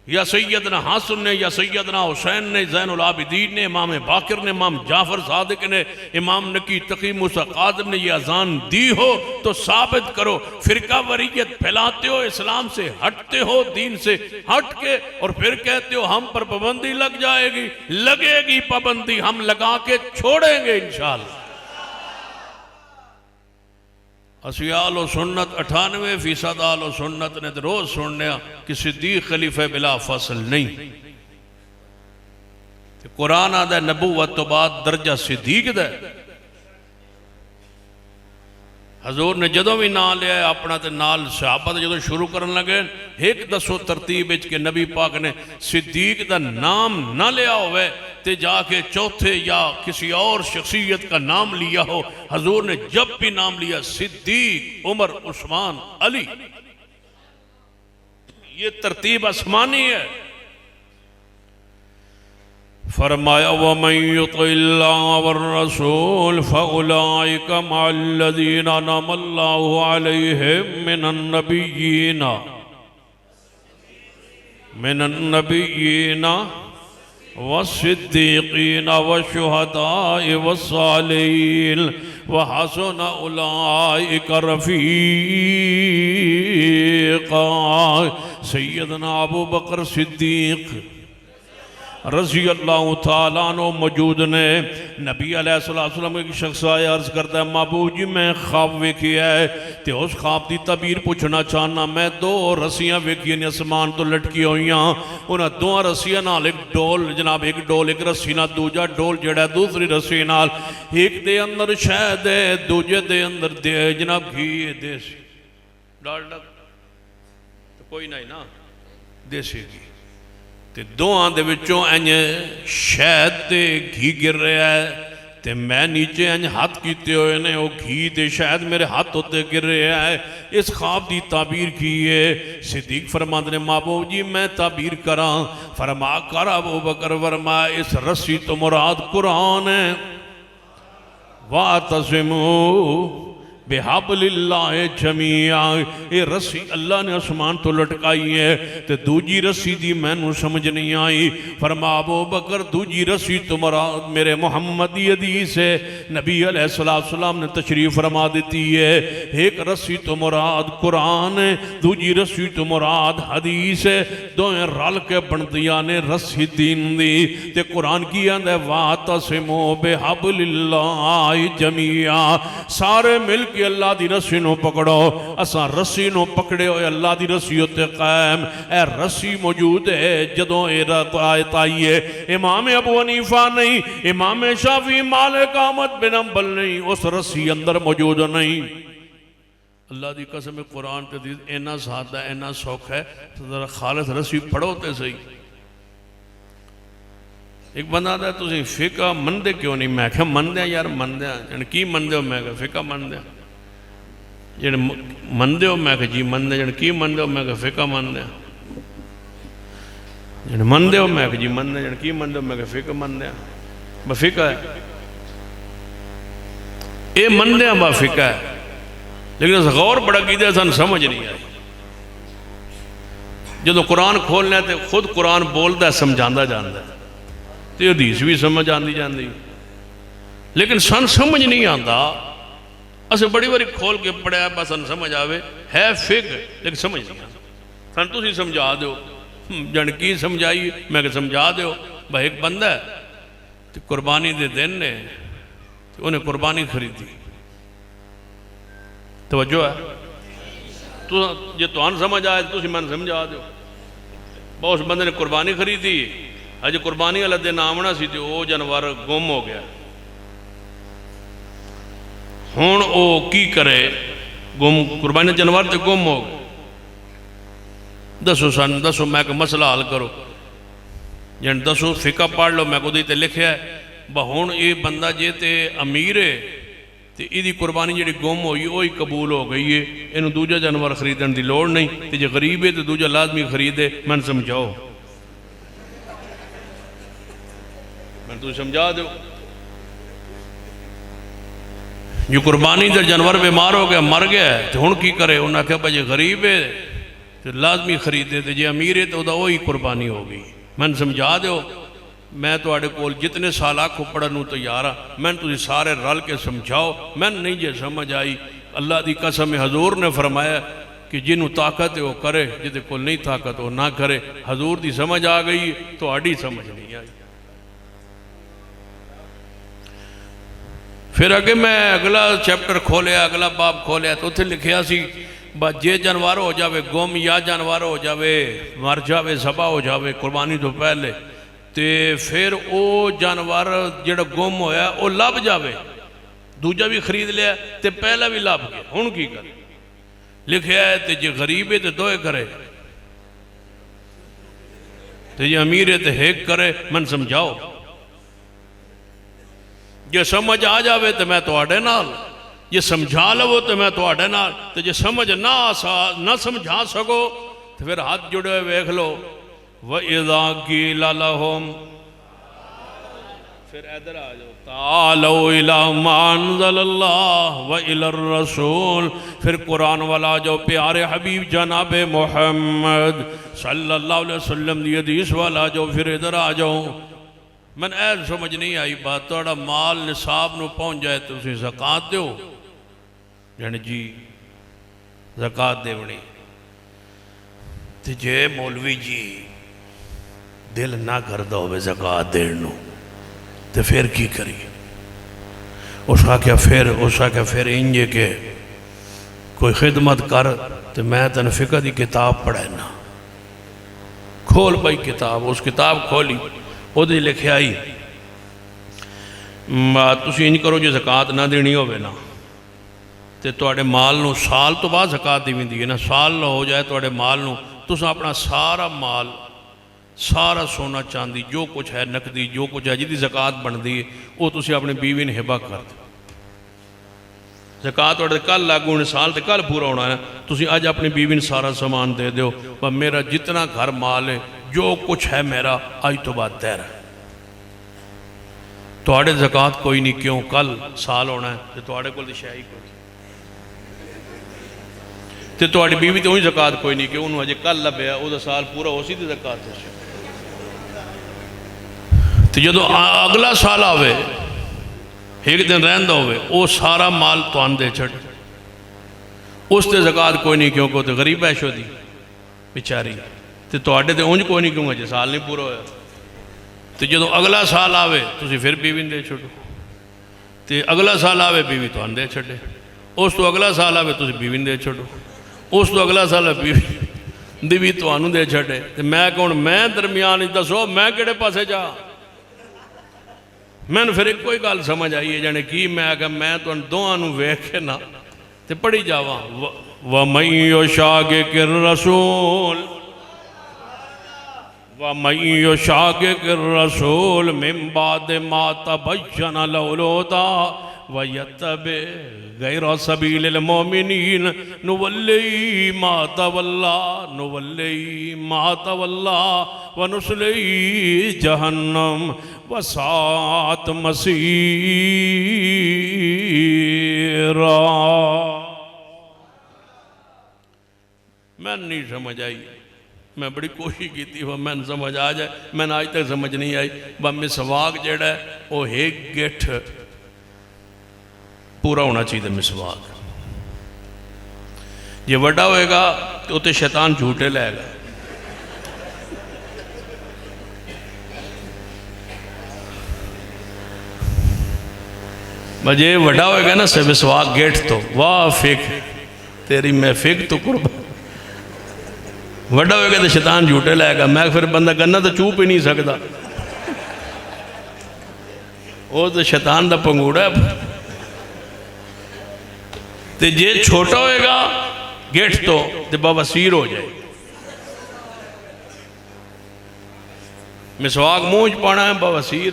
या सैयदना हसन ने, या सैयदना हुसैन ने, ज़ैनुल आबिदीन ने, इमाम बाकिर ने, इमाम जाफर सादिक ने, इमाम नकी तकी मूसा कादिर ने ये अजान दी हो तो साबित करो। फिरका वरीयत फैलाते हो, इस्लाम से हटते हो, दीन से हट के, और फिर कहते हो हम पर पाबंदी लग जाएगी। लगेगी पाबंदी, हम लगा के छोड़ेंगे इंशाअल्लाह। असी आलो सुन्नत 98% आलो सुन्नत ने रोज सुनने कि सिद्दीक खलीफा बिला फसल नहीं। कुरान आदा नबूवत तो बाद दर्जा सिद्दीक दा। हजूर ने जदों भी नाम लिया अपना तो नाल सहाबा जो शुरू करन लगे, एक दसो तरतीब के नबी पाक ने सिद्दीक का नाम ना लिया होवे ते जाके चौथे या किसी और शख्सियत का नाम लिया हो। हजूर ने जब भी नाम लिया सिद्दीक, उमर, उस्मान, अली, ये तरतीब आसमानी है। फरमाया वमन युतिल्लाह वर रसूल फउलाइका मअल्लज़ीना अनअमल्लाहु अलैहिम मिनन नबिय्यीना वस्सिद्दीक़ीन वशुहदाए वस्सालिहीन वहसुन उलाइका रफ़ीक़ा। सैयदना अबू बकर सिद्दीक रज़ी अल्लाह तआला अन्हु मौजूद ने। नबी अलैहिस्सलाम एक शख्स आया, अर्ज करता है महबूब जी मैं ख्वाब वेखिया है तो उस ख्वाब की तबीर पूछना चाहना। मैं 2 रस्सियां वेखियां ने आसमान तो लटकी हुई, उन्होंने 2 रस्सियां नाल एक डोल, जनाब एक डोल एक रस्सी नाल, दूजा डोल जड़ा दूसरी रस्सी नाल, एक दे अंदर शहद है, दूजे दे अंदर जनाब घी है, देसी डालडा तो कोई नहीं ना, देसी घी। तो दोवां दे विचों इंज शहद ते घी गिर रहा है, तो मैं नीचे इंज हाथ कीते हुए ने, वो घी ते शहद मेरे हाथ उत्ते गिर रहा है। इस ख्वाब की ताबीर की है। सिद्दीक फरमाते ने महबूब जी मैं ताबीर करा। फरमा कर। अबू बकर फरमाया इस रस्सी तो मुराद कुरान है। वातसिमू बेहबलिल्लाह जमीआ, ये रस्सी अल्लाह ने आसमान तो लटकाई है, तो दूजी रस्सी दी मैनू समझ नहीं आई। फरमा अबू बकर दूजी रस्सी तुम्हारा मेरे मोहम्मद दी हदीस है, नबी अलैहिस्सलाम ने तशरीफ फरमा देती है। एक रस्सी तो मुराद कुरान है, दूजी रस्सी तो मुराद हदीस है, दोवें रल के बनदियां ने रस्सी दीन दी। ते कुरान की आंदा वातसिमू बिहबलिल्लाह जमीआ, सारे मिल के अल्लाह दी रस्सी नू पकड़ो। असां रस्सी नू पकड़े होए अल्लाह दी रस्सी उत्ते कायम। ए रस्सी मौजूद है जदों ए आयत आई है। इमाम अबू हनीफा नहीं, इमाम शाफी, मालिक, अहमद बिन हंबल नहीं, उस रस्सी अंदर मौजूद नहीं। अल्लाह की कसम कुरान ते इन्ना सादा इन्ना सौखा है, जरा खालिस रस्सी पढ़ो तो सही। एक बंदा आता तुम फिका मनते क्यों नहीं? मैं क्या मनदे यार, मनदे जन की मनदे हो? मैं क्या फिका मनदे जन मनदे हो? मैं क्या जी मनदे। जन की मनदे हो? मैं क्या फिका मनदे जन मनदे हो? मैं क्या जी मनदे। जन की मनदे हो? मैं क्या फिका मनदे। बस फिका है ये मनदे बस फिका है, लेकिन अस गौर बड़ा कीते सन समझ नहीं आई। जो कुरान खोलना तो खुद कुरान बोलता समझाता जाता है, तो हदीस भी समझ आती जाती, लेकिन सन समझ नहीं आता। असं बड़ी बारी खोल के पढ़िया बस सन समझ आवे है फिक, लेकिन समझ नहीं आता। सन तुम समझा दो। जन की समझाई? मैं क्या समझा दो। भाई एक बंदा है तो कुर्बानी के दिन ने तो उन्हें कुर्बानी खरीदी। तवज्जो है? तो जे तुहानू समझ आए तो मैं समझा दो। उस बंदे ने कुर्बानी खरीदी, अज कुर्बानी वाले दिन आमना सी तो वह जानवर गुम हो गया। हुण वो की करे? गुम कुर्बानी जानवर तो गुम हो गए। दसो सन, दसो मैं मसला हल करो। जन दसो फिका पढ़ लो, मैं उहदे ते लिखिया हुण ये बंदा जे ते अमीर है तो यदी कुर्बानी जी गुम हुई वही कबूल हो गई है, इनू दूजा जानवर खरीदने की लौड़ नहीं। तो जो गरीब है तो दूजा लाजमी खरीदे। मैं समझाओ, मैं तुम समझा दो। जो कुर्बानी का जानवर बीमार हो गया मर गया तो हुण की करे? उन्हें आख्या भाई गरीब है तो लाजमी खरीदे, तो जे अमीर है तो वही कुर्बानी हो गई। मैं समझा दो। मैं तुहाडे कोल जितने साल आखो पढ़न नूं तैयार हाँ, मैं तुसीं सारे रल के समझाओ। मैं नहीं जे समझ आई, अल्लाह की कसम हजूर ने फरमाया कि जिन्हों ताकत है वह करे, जिदे कोल नहीं ताकत वो ना करे। हजूर की समझ आ गई, तुहाडी समझ नहीं आई। फिर अगे मैं अगला चैप्टर खोलिया, अगला बाब खोलिया तो उत्थे लिखिया सी बस जे जानवर हो जाए गुम या जानवर हो जाए मर जाए ज़बा हो जाए कुर्बानी तो पहले, तो फिर वो जानवर जिहड़ा गुम होया वो लभ जाए, दूजा भी खरीद लिया तो पहला भी लभ गया। हुण की करे? लिखिया है तो जे गरीब है तो दोए करे, तो जे अमीर है तो एक करे। मन समझाओ। जे समझ आ जाए तो मैं तुहाडे नाल, जे समझा लवो तो मैं तुहाडे नाल, तो जे समझ ना समझा सको तो फिर हाथ जुड़े वेख लो। व इज़ा क़ीला लहुम, फिर इधर आ जाओ, तालौ इला मा अंज़लल्लाह व इलर रसूल। फिर कुरान वाला जो प्यारे हबीब जनाब मोहम्मद सल्लल्लाहु अलैहि वसल्लम दी हदीस वाला जो, फिर इधर आ जाओ। मैंने ऐ समझ नहीं आई बात, थोड़ा माल निसाब नूं पहुँच जाए तो तुसीं ज़कात दो। जन जी ज़कात देवनी, तो जे मौलवी जी दिल ना करता हो ज़कात देण नूं तो फिर की करिए? उसका क्या फिर इंज के कोई खिदमत कर, तो मैं तेन फिकर की किताब पढ़ाना। खोल भाई किताब, उस किताब खोली, वो लिखिया ही तुसीं इंज करो, जो ज़कात ना देनी होवे ना तो तुहाडे माल नूं साल तो बाद ज़कात देवींदी है ना, साल ना हो जाए तुहाडे माल नूं, तुसीं अपना सारा माल, सारा सोना चांदी जो कुछ है, नकदी जो कुछ है जिहदी ज़कात बनती है वो तुसीं अपनी बीवी ने हिबा कर दो। ज़कात तुहाडे कल लागू होने, साल तो कल पूरा होना है, तुसीं अज अपनी बीवी ने सारा सामान दे दो। पर मेरा जितना घर माल है जो कुछ है मेरा अज तो बाद तेरा। तुहाडे ज़कात कोई नहीं, क्यों? कल साल होना है तो तुहाडे कोल शै ही कोई। तो तुहाडी बीवी तो उही ज़कात कोई नहीं कि उन्होंने अजे कल लभ्या वो साल पूरा उसी की ज़कात हो। तो जो अगला साल आवे एक दिन रहंदा होवे वो सारा माल तुहानू दे छड़, उस ते ज़कात कोई नहीं क्योंकि तो गरीब ऐशो दी बेचारी। तो तुहाडे ते उंज कोई नहीं क्यों अजे साल नहीं पूरा होया। तो जो अगला साल आवे तुसीं फिर बीवी दे छड्डो, तो अगला साल आवे बीवी तुहानू दे छड्डे, उस तो अगला साल आवे तुसीं बीवी दे छड्डो, उस तो अगला साल बीवी तुहानू दे छड्डे। तो मैं कौन, मैं दरम्यान दसो मैं किहड़े पासे जा। मैंने फिर एक कोई गल समझ आई है जाने की, मैं आख्या मैं तुहानू दोवां नू वेख के ना ते पढ़ी जावां व मईयो शागे किर रसूल व मईयो शागे किर रसूल मिन बाद मा तबय्यन लहुल हुदा व यत्तबि गैर सबीलिल मोमिनीन नुवल्ली मा तवल्ला व नुस्ली जहन्नम वसात मसीरा। मैं नहीं समझ आई, मैं बड़ी कोशिश की थी वह मैंने समझ आ जाए, मैंने आज तक समझ नहीं आई। वह मिसवाक जड़ा है वो एक गिठ पूरा होना चाहिए। मिसवाक जे वड्डा होएगा तो उते शैतान झूठे लएगा। जे वड्डा होएगा ना से मिसवाक गेट तो वाह फिक तेरी मैं फिक तो कुर्बान। वड्डा होएगा तो शैतान झूठे लाएगा। मैं फिर बंदा गन्ना तो चूप ही नहीं सकता, वो तो शैतान का पंगूड़ा। तो जे छोटा होएगा गेट तो बवासीर हो जाए। मिसवाक मूँह च पाना है बवासीर।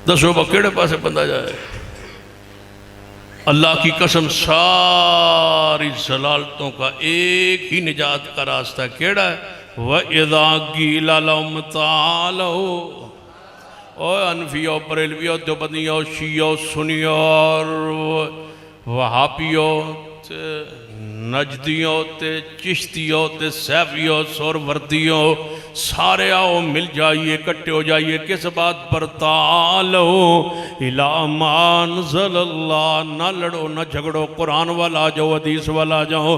दसो केड़े पासे बंदा जाए। अल्लाह की कसम सारी जलालतों का एक ही निजात का रास्ता केड़ा है, व इज़ा क़ीला लहुम तालो। और अनफियो बरेलवियो देवबंदियो शियो सुनियो और वहाबियो नजदियों ते चिश्तियों ते सैफियों सोरवर्दियों सारे आओ मिल जाइए, इकट्ठे हो जाइए। किस बात पर? तालो इला मान ज़ल्लल्लाह। ना लड़ो ना झगड़ो, कुरान वाला आ जाओ, हदीस वाला आ जाओ।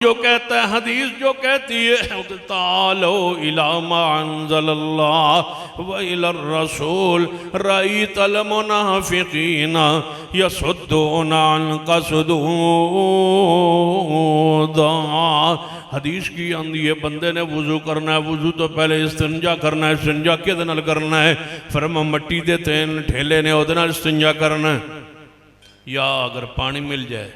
जो कहता है हदीस जो कहती है तालो इला मान ज़ल्लल्लाह व इलर रसूल रईतल मुनाफिकीना यसुद्दूना अन्का सुदूदा। हदीस की आंदी है बंदे ने वुजू करना है, वुजू तो पहले इस्तिंजा करना है। इस्तिंजा किहदे नाल करना है? फरमा मट्टी दे तेन ठेले ने उहदे नाल इस्तिंजा करना है, या अगर पानी मिल जाए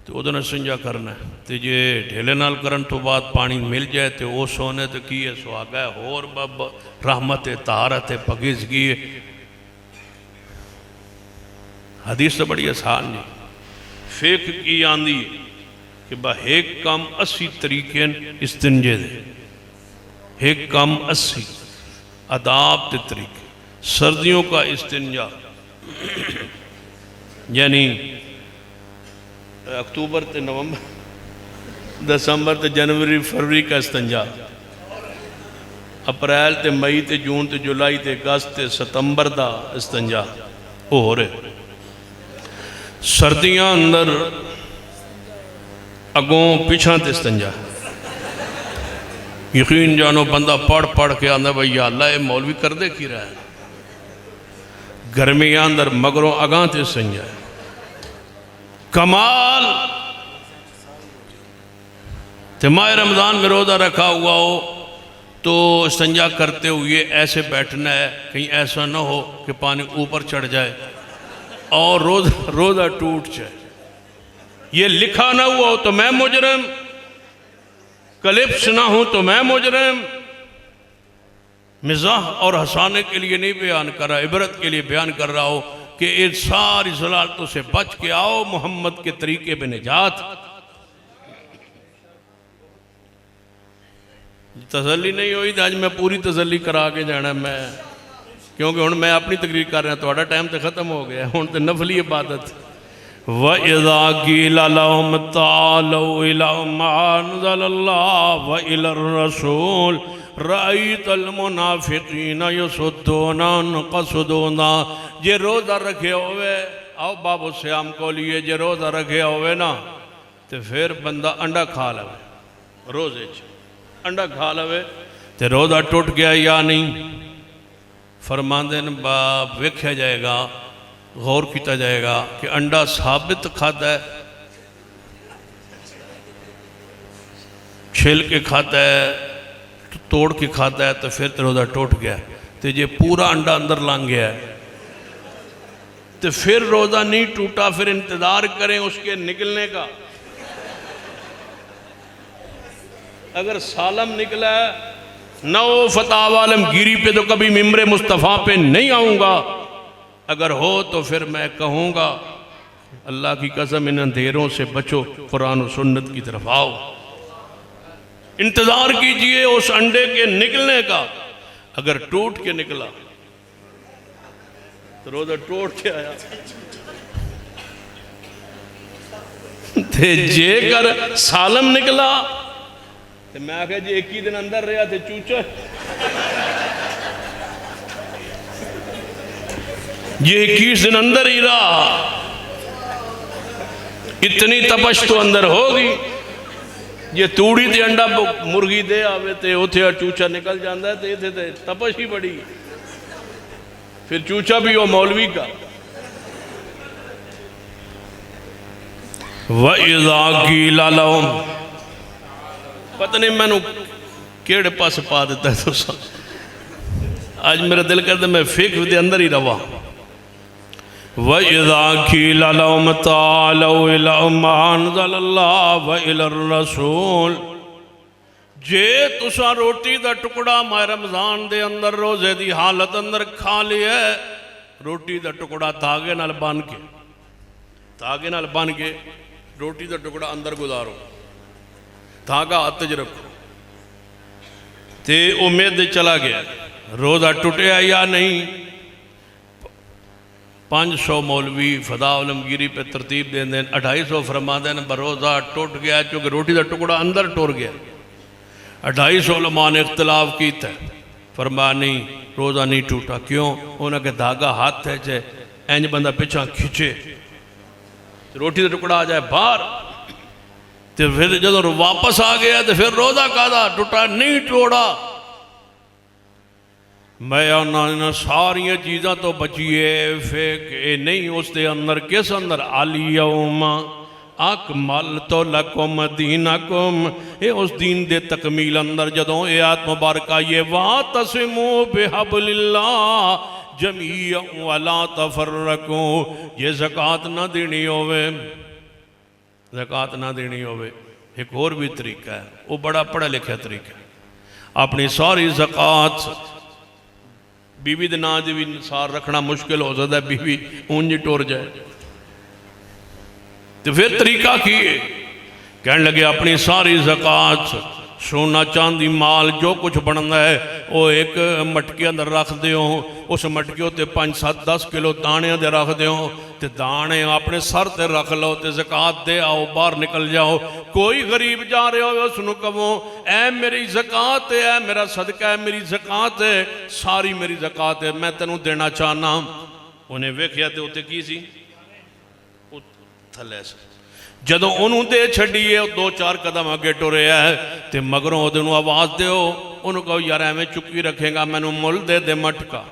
तो उहदे नाल इस्तिंजा करना है। तो जे ठेले नाल करन तो बाद पानी मिल जाए तो वो सोने तो की है सुहागा है। होर बब रहमत है, तहारत है, पकीज़गी है। हदीस तो बड़ी आसान है। फेक की आंदी कि बा एक काम 80 तरीके इस्तिंजे दे, एक काम 80 अदाब के तरीके। सर्दियों का इस्तिंजा यानी अक्टूबर ते नवंबर, दिसंबर ते जनवरी फरवरी का इस्तिंजा, अप्रैल ते मई ते जून ते जुलाई ते अगस्त ते सितंबर का इस्तिंजा हो रहे। सर्दियां अंदर अगों पिछा ते इस्तिंजा। यकीन जानो बंदा पढ़ पढ़ के आंदा भाई या अल्लाह ये मौलवी कर दे की रहा है। गर्मियां अंदर मगरों अगां ते इस्तिंजा कमाल। तो माह रमज़ान में रोज़ा रखा हुआ हो तो इस्तिंजा करते हुए ऐसे बैठना है कहीं ऐसा ना हो कि पानी ऊपर चढ़ जाए और रोज़ा टूट जाए। ये लिखा ना हुआ हो तो मैं मुजरिम, क्लिप्स ना हो तो मैं मुजरिम। मिजाह और हंसाने के लिए नहीं बयान कर रहा, इबरत के लिए बयान कर रहा हो कि इन सारी ज़लालतों से बच के आओ, मोहम्मद के तरीके पे निजात। तसल्ली नहीं हुई तो आज मैं पूरी तसल्ली करा के जाना मैं, क्योंकि हुण मैं अपनी तकरीर कर रहा, थोड़ा टाइम तो खत्म हो गया। हुण तो नफली इबादत व इज़ा क़ील लहुम तालू इला मा अनज़लल्लाह व इलर रसूल रअयतल मुनाफ़िक़ीन यसुद्दूना अन्का सुदूदा। जे रोज़ा रखे होवे आओ बाबू श्याम को लिए जे रोज़ा रखे होवे ना तो फिर बंदा अंडा खा लवे, रोज़े अंडा खा लवे तो रोज़ा टुट गया या नहीं। फरमांदे ने बाप वेख्या जाएगा, गौर किया जाएगा कि अंडा साबित खाता है, छिल के खाता है, तोड़ के खाता है, तो फिर रोज़ा टूट गया। तो जे पूरा अंडा अंदर लंघ गया है तो फिर रोज़ा नहीं टूटा, फिर इंतज़ार करें उसके निकलने का। अगर सालम निकला है ना वो फताह आलमगीरी पे तो कभी मिंबर मुस्तफ़ा पे नहीं आऊँगा, अगर हो तो फिर मैं कहूँगा अल्लाह की कसम इन अंधेरों से बचो, कुरान और सुन्नत की तरफ आओ। इंतज़ार कीजिए उस अंडे के निकलने का। अगर टूट के निकला तो रोज़ा टूट के आया, जेकर सालम निकला तो मैं आख्या जी एक ही दिन अंदर रहा थे चूचा, ये 21 दिन अंदर ही रहा, इतनी तपश तो अंदर होगी। जे तूड़ी ते अंडा मुर्गी दे आवे ते उथे चूचा निकल जाता है, तो इतने ते तपश ही बड़ी, फिर चूचा भी वो मौलवी का। व इज़ा क़ील लहुम, पता नहीं मैनू केड़े पास पा दिता है तुसा, आज मेरा दिल करता मैं फिक्र दे अंदर ही रवा। व इज़ा क़ील लहुम तालू इला मा अनज़लल्लाह व इलर रसूल, जे तुसा रोटी दा टुकड़ा मैं रमज़ान दे अंदर रोज़े दी हालत अंदर खा लिया, रोटी दा टुकड़ा धागे नाल बन के, धागे नाल बन के रोटी दा टुकड़ा अंदर गुजारो, धागा हाथ च रखो, ते उम्मीद चला गया, रोज़ा टुटिया या नहीं। 500 मौलवी फदा आलमगीरी पे तरतीब देंगे, 250 फरमाते हैं रोज़ा टुट गया क्योंकि रोटी का टुकड़ा अंदर टुर गया। 250 उलमा ने इख्तलाफ किया, फरमाया नहीं रोज़ा नहीं टूटा। क्यों? उन्होंने धागा हाथ है चे इंज बंदा पिछा खिंचे रोटी का टुकड़ा आ जाए बाहर, तो फिर जो वापस आ गया तो फिर रोज़ा कादा टूटा नहीं टोड़ा। मैं आना सारिया चीज़ों तो बचिए, फेक नहीं उसके अंदर किस अंदर आलियौमा अकमलतु लकुम दीनकुम, ये उस दीन दे तकमील अंदर जदों ये आयत मुबारक ये वातसिमू बिहब्लिल्लाह जमीअन वला तफर्रकू, ये ज़कात ना देनी होवे, ज़कात ना देनी होवे। एक और भी तरीका है, वो बड़ा पढ़ा लिखा तरीका है, अपनी सारी ज़कात बीवी के नाम से भी सार रखना मुश्किल हो सकता है, बीवी ऊंज टुर जाए तो फिर तरीका की है? कहने लगे अपनी सारी ज़कात सोना चांदी माल जो कुछ बनता है वो एक मटके अंदर रख दो, उस मटके उत्ते 5-7-10 किलो दाने दे रख दो, तो दाने अपने सर ते रख लो, तो ज़कात दे आओ, बाहर निकल जाओ। कोई गरीब जा रहे हो उसनों कहो ऐ मेरी ज़कात है, ऐ मेरा सदका है, मेरी ज़कात है, सारी मेरी ज़कात है, मैं तेनों देना चाहना। उन्हें वेख्या तो उत्ते की सी थले से, जदों उन्होंने दे छड़िए 2-4 कदम अगे टुरया है, तो मगरों उन्होंने आवाज़ दो, उन्होंने कहो यार एवं चुकी रखेगा, मैनू मुल दे मटका।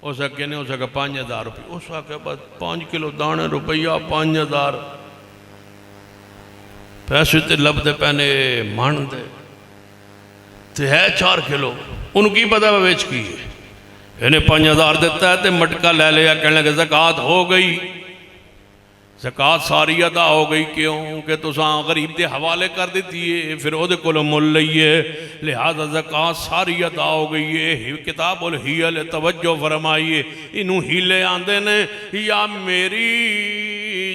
उस अगे ने उस आगे 5000 रुपये, उस आगे बस 5 किलो दाने रुपया 5000 पैसे तो लभते पैने मन दे, तो है 4 किलो, उन्होंने की पता बेच की इन्हें 5000 दिता है, तो मटका ले लिया, कहने लगे ज़कात हो गई, ज़कात सारी अदा हो गई। क्यों कि तुसां गरीब के हवाले कर दी है, फिर वो को मुल लीए, लिहाजा ज़कात सारी अदा हो गई है। किताबुल हियल तवज्जो फरमाइए, इनू हीले आंदे ने या मेरी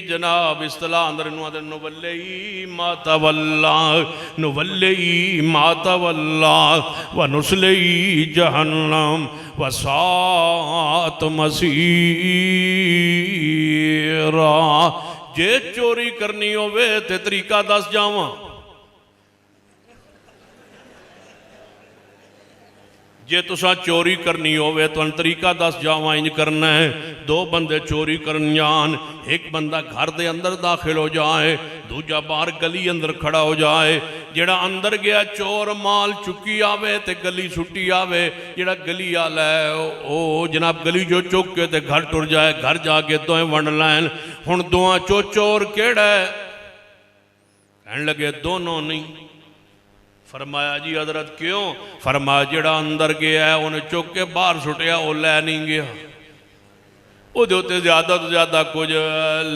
जनाब इस्तलाह अंदर नुवल्ले मातवल्ला, नुवल्ले मातवल्ला व नुस्ले जहन्नम व सात मसीरा। जे चोरी करनी होवे ते तरीका दस जावां। जे तुसा चोरी करनी होवे तो तरीका दस जावा इंज करना है। दो बंदे चोरी करन जान, एक बंदा घर दे अंदर दाखिल हो जाए, दूजा बाहर गली अंदर खड़ा हो जाए। जेड़ा अंदर गया चोर माल चुकी आवे ते गली सुट्टी आवे, जेड़ा गली आला है ओ जनाब गली जो चुक के ते घर टुर जाए, घर जाके दोएं वंड लैन। हुण दोआं चो चोर केड़ा है? कहन लगे दोनों नहीं। फरमाया जी हजरत क्यों? फरमाया जेड़ा अंदर गया है उन्हें चुक के बाहर सुटिया, वो लै नहीं गया। ਉਹਦੇ ਉੱਤੇ ज़्यादा तो ज़्यादा कुछ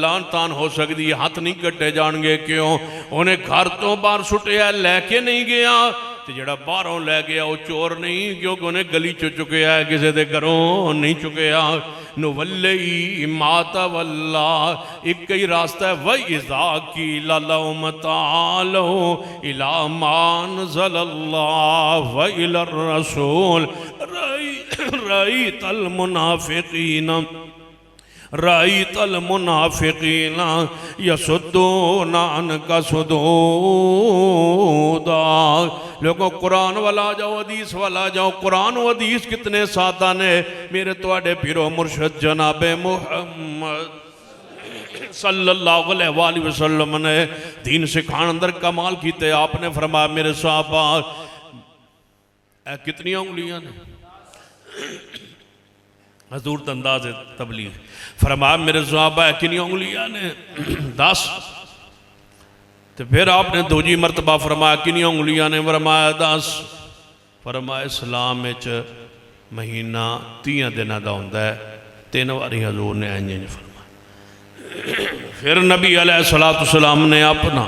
लान तान हो सकती है, हथ नहीं कट्टे जाएंगे। क्यों? उन्हें घर तो बाहर सुटिया, लैके नहीं गया। तो जड़ा बाहरों लै गया वो चोर नहीं, क्योंकि उन्हें गली चु चुकया है, किसी के घरों नहीं चुकया। नुवल्ले माता वल्ला, एक ही रास्ता है। वही इज़ा की लालो मतालो इला मान ज़ल्लल्लाहु व इलर रसूल रई तल मुनाफिकीन राई तल मुनाफिकीना यसुद्दूना अनका सुदूदा। लोगों कुरान वाला जाओ, हदीस वाला जाओ। कुरान और हदीस कितने सादा ने मेरे तुहाडे पीरो मुर्शद जनाबे मुहम्मद सल्लल्लाहु अलैहि वसल्लम ने दीन सिखाने अंदर कमाल कीते। आपने फरमाया मेरे साहबा कितनी उंगलियां ने? हजूर अंदाज तबलीग फरमाया मेरे सहाबा कितनी उंगलियां ने? 10। तो फिर आपने दूजी मरतबा फरमाया कितनी उंगलियां ने? फरमाया 10। फरमाया इस्लाम महीना 30 दिनों का होंदा है, 3 बारी हजूर ने इंज फरमाया। फिर नबी अलैहिस्सलाम ने अपना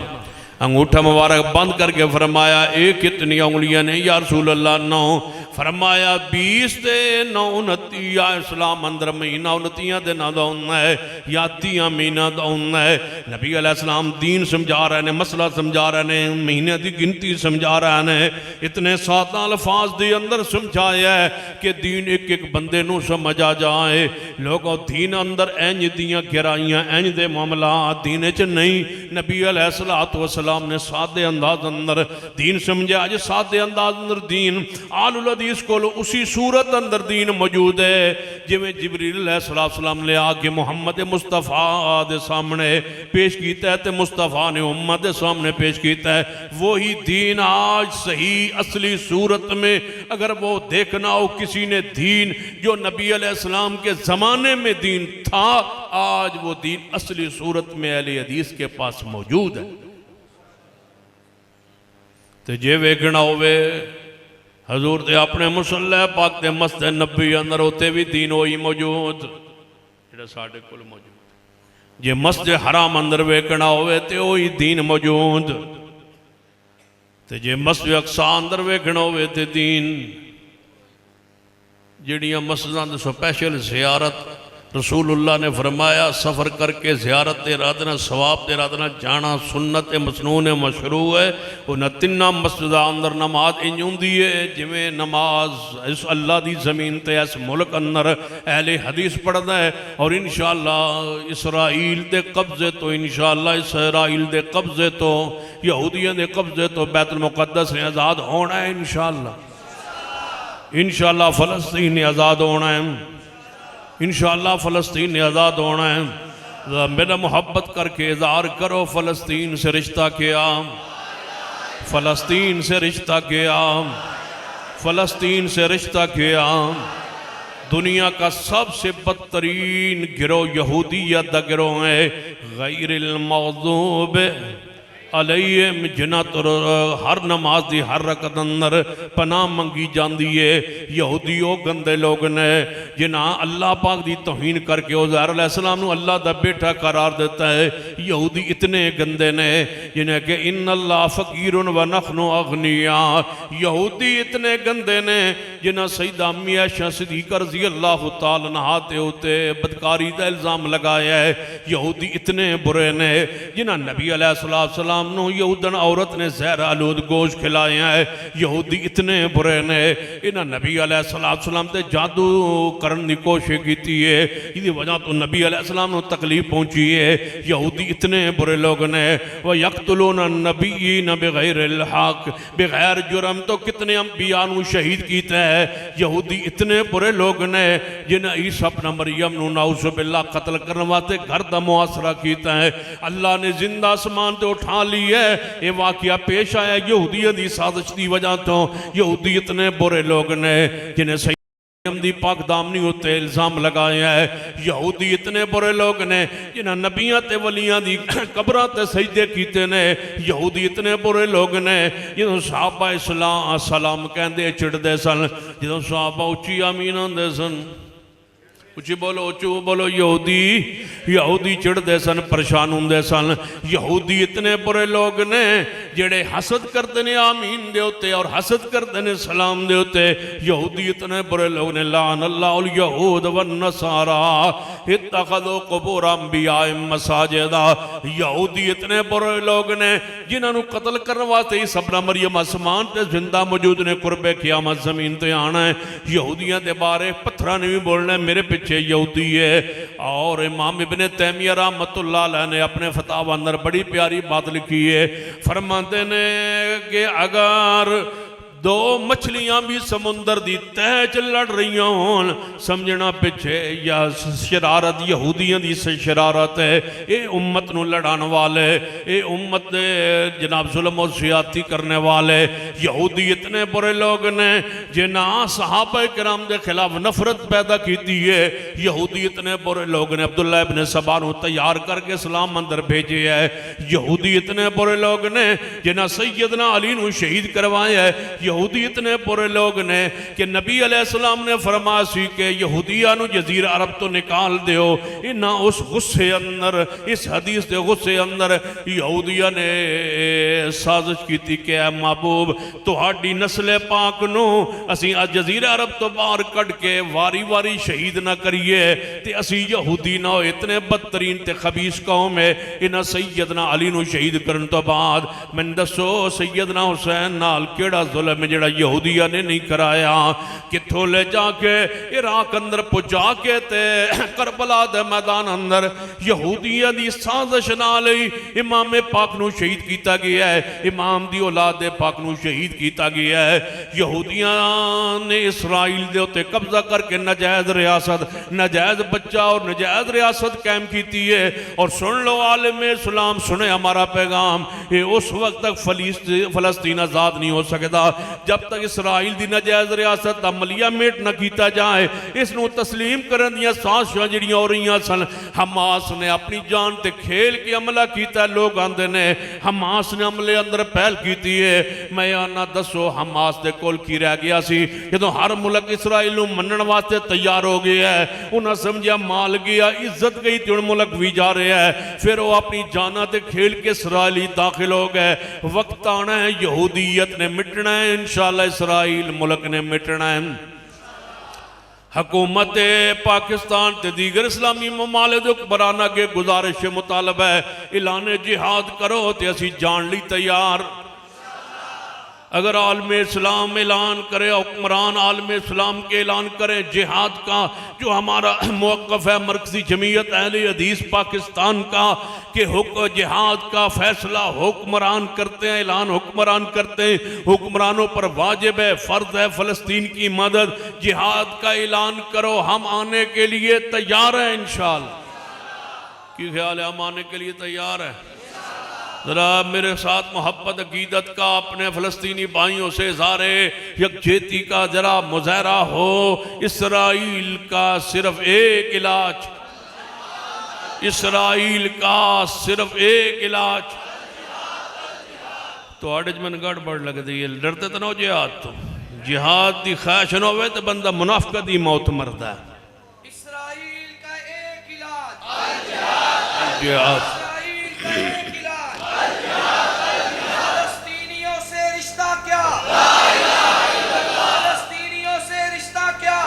अंगूठा मुबारक बंद करके फरमाया ये कितनी उंगलियां ने या रसूल अल्लाह? 9। फरमाया 20 ते 9 29 या इस्लाम अंदर महीना 29 दिनों का होना है या 30 महीना का होना है। नबी अलैहिस्सलाम दीन समझा रहे हैं, मसला समझा रहे हैं, महीने की गिनती समझा रहे हैं। इतने सादा अल्फाज के अंदर समझाया है कि दीन एक एक बंदे नूं समझ आ जाए। लोगों दीन अंदर इंज दियां गहराइयां, इंज दे मामला दीन च नहीं। नबी अलैहिस्सलाम ने सादे अंदाज अंदर दीन समझा। अज सादे अंदाज अंदर दीन आलुल हदीस को उसी सूरत अंदर दीन मौजूद है जिवें जिबरील अलैहिस्सलाम ने आके मुहम्मद मुस्तफ़ा दे सामने पेश किया है तो मुस्तफ़ा ने उम्मत के सामने पेश किया है। वही दीन आज सही असली सूरत में अगर वो देखना हो किसी ने दीन जो नबी अलैहिस्सलाम के ज़माने में दीन था, आज वो दीन असली सूरत में अहले हदीस के पास मौजूद है। तो जे वेखना होवे हजूर दे अपने मुसल्ला पाक दे मस्जिद नबी अंदर उत्ते भी दीन होई मौजूद जेड़ा साडे कोल मौजूद। जे मस्जिद हराम अंदर वेखना होवे ते वही दीन मौजूद। ते जे मस्जिद अक्सा अंदर वेखना होवे ते दीन। जिहड़ियां मस्जिदां दी स्पैशल ज़ियारत रसूलुल्लाह ने फरमाया सफ़र करके ज़ियारत के इरादे सवाब के इरादे जाना सुन्नत मसनून मशरू है। उन्हें 3 मस्जिद अंदर नमाज इंज होंदी है जिमें नमाज इस अल्लाह की ज़मीन ते इस मुल्क अंदर अहले हदीस पढ़ता है। और इंशाअल्लाह इसराइल के कब्जे तो इंशाअल्लाह इसराइल के कब्जे तो यहूदियों के कब्जे तो बैतुल मुक़द्दस ने आज़ाद होना है। इंशाअल्लाह फ़लस्तीन ने आज़ाद होना है। इंशाअल्लाह फ़लस्तीन ने आज़ाद होना है। मेरा मोहब्बत करके इज़हार करो फ़लस्तीन से रिश्ता किया, फ़लस्तीन से रिश्ता किया, फ़लस्तीन से रिश्ता किया। दुनिया का सबसे बदतरीन गिरोह यहूदियत का गिरोह है। गैरिल मग़ज़ूब अलैहिम जिन्हां तो हर नमाज की हर रकत अंदर पनाह मंगी जाती है। यहूदी वो गंदे लोग ने जिन्हां अल्लाह पाक की तौहीन करके उज़ैर अलैहिस्सलाम नूं अल्लाह का बेटा करार देता है। यहूदी इतने गंदे ने जिन्हें कि इन्नल्लाह फ़कीरुन व नहनु अग़निया। यहूदी इतने गंदे ने जिन्हां सैयदा अम्मी आयशा सिद्दीक़ा रज़ी अल्लाह तआला अन्हा दे उत्ते बदकारी का इल्ज़ाम लगाया है। यहूदी इतने बुरे ने जिन्हां नबी अलैहिस्सलाम सलाम नू यहूदन औरत ने जहर आलूद गोश्त खिलाया है। यहूदी इतने बुरे ने, इन्हां नबी अलैहिस्सलाम ते जादू करन दी कोशिश की है, इसकी वजह तो नबी अलैहिस्सलाम नू तकलीफ पहुंची है। यहूदी इतने बुरे लोग ने, वह यक़्तुलून नबीयीन बिग़ैरिल हक़, बगैर जुर्म तो कितने अंबिया नू शहीद किया है। यहूदी इतने बुरे लोग ने जिन्हें ईसा अपना मरियम नू नाउज़ु बिल्लाह कत्ल करने वास्ते घर का मुआसरा किया है। अल्लाह ने जिंदा आसमान से उठा ली है। ये वाकया पेश आया यहूदियों की साजिश की वजह तो। यहूदी इतने बुरे लोग ने जिन्हें सही दी पाक दामनी उत्ते इल्जाम लगाया है। यहूदी इतने बुरे लोग ने जिन्हें नबियां ते वलियां दी कब्रां ते सजदे कीते ने। यहूदी इतने बुरे लोग ने जिन्हों सहाबा इस्लाम सलाम कहते चिड़दे सन, जो सहाबा उच्ची आमीन आंदे सन। उच्ची बोलो, उच्चू बोलो। यहूदी चिड़दे सन, परेशान होंदे सन। यहूदी इतने बुरे लोग ने जेड़े हसद करते ने आमीन दे उत्ते और हसद करते ने सलाम दे उत्ते। यहूदी इतने बुरे लोग ने, लान अल्लाहुल यहूद वन नसारा इत्तखज़ू कुबूर अंबिया मसाजिदा। यहूदी इतने बुरे लोग ने जिन्होंने कत्ल करने वास्ते ईसा इब्न मरियम आसमान ते जिंदा मौजूद ने, कुर्बे क़यामत ज़मीन ते आना है। यहूदियों के बारे पत्थर ने भी बोलना है मेरे पीछे यहूदी है। और इमाम इब्न तैमिया रहमतुल्लाह अलैह ने अपने फतावा अंदर बड़ी प्यारी बात लिखी है। फरमाते ने कि अगर दो मछलियां भी समुंदर की तह च लड़ रही होन, समझना पिछे या शरारत यहूदियों की शरारत है। ये उम्मत नू लड़ाने वाले, ये उम्मत जनाब जुल्म और ज़्यादती करने वाले यहूदी इतने बुरे लोग ने जिन्हें सहाबा किराम के खिलाफ नफरत पैदा की है। यहूदी इतने बुरे लोग ने अब्दुल्ला इब्न सबा नू तैयार करके इस्लाम अंदर भेजे है। यहूदी इतने बुरे लोग ने जिन्हें सैयदना अली नू शहीद करवाया है। यहूदी इतने बुरे लोग ने कि नबी अलैहिस्सलाम ने फरमाया सी कि यहूदियां नू जजीरा अरब तो निकाल दियो। इन्हां उस गुस्से अंदर, इस हदीस के गुस्से अंदर यहूदियां ने साजिश की कि ऐ महबूब तुहाडी नस्ल पाक नू असीं अज जजीरा अरब तो बाहर कढ़ के वारी वारी शहीद ना करिए ते असीं यहूदी ना हो। इतने बदतरीन ते खबीस कौम है। इन्हां सैयदना अली नू शहीद करन तो बाद मैनूं दसो सैयदना हुसैन नाल केड़ा जुल्म जड़ा यहूदिया ने नहीं कराया। किथों ले जाके इराक अंदर पहुंचा के ते करबला दे मैदान अंदर यहूदिया दी साजिश नाल इमाम पाक नू शहीद किया गया है। इमाम दी औलाद पाक नू शहीद किया गया है। यहूदिया ने इसराइल दे उत्ते कब्जा करके नजायज रियासत, नजायज बच्चा और नजायज रियासत कायम की है। और सुन लो आलिम इस्लाम, सुने हमारा पैगाम, ये उस वक्त तक फलस्तीन आजाद नहीं हो सकता जब तक इसराइल की नजायज रियासत का मलिया मेट न किया जाए। इसनों तस्लीम करने दियां साजिशां जिहड़ियां हो रही सन। हमास ने अपनी जान ते खेल के हमला किया। लोग आंदे ने हमास ने हमले अंदर पहल की है। मैं आना दसो हमास दे कोल की रह गया सी जदों हर मुल्क इसराइल नूं मनण वास्ते तैयार हो गया है। उन्हें समझा माल गया, इज्जत गई तो मुल्क भी जा रहा है। फिर वो अपनी जाना ते खेल के इसराइली दाखिल हो गए। वक्त आना है यहूदियत ने मिटना है, इंशाअल्लाह इसराइल मुल्क ने मिटना है। हुकूमत पाकिस्तान ते दीगर इस्लामी ममालिक हुक्मराना के गुजारिश मुतालबा है ऐलान जिहाद करो ते असी जान ली तैयार। अगर आलम इस्लाम ऐलान करे, हुक्मरान आलम इस्लाम के ऐलान करें जिहाद का, जो हमारा मौक़िफ़ है मरकज़ी जमीयत अहले हदीस पाकिस्तान का कि जिहाद का फैसला हुक्मरान करते हैं, ऐलान हुक्मरान करते हैं। हुक्मरानों पर वाजिब है, फ़र्ज़ है फ़लस्तीन की मदद। जिहाद का ऐलान करो, हम आने के लिए तैयार हैं इंशाअल्लाह। की ख्याल है, हम आने के लिए तैयार हैं? जरा मेरे साथ मोहब्बत अकीदत का अपने फ़लस्तीनी भाइयों से इज़हारे यकजहती का जरा मुज़ाहरा हो। इसराइल का सिर्फ एक इलाज, इसराइल का सिर्फ एक इलाज। तो आड़े मैंने गड़बड़ लगती है, डरते तो ना जिहाद तो जिहाद की ख्वाहिश न हो तो बंदा मुनाफिकत की मौत मरदा है।
इसराइल का एक इलाज
जिहाद।
फलस्तीनियों से रिश्ता क्या, फलस्तीनियों से रिश्ता क्या,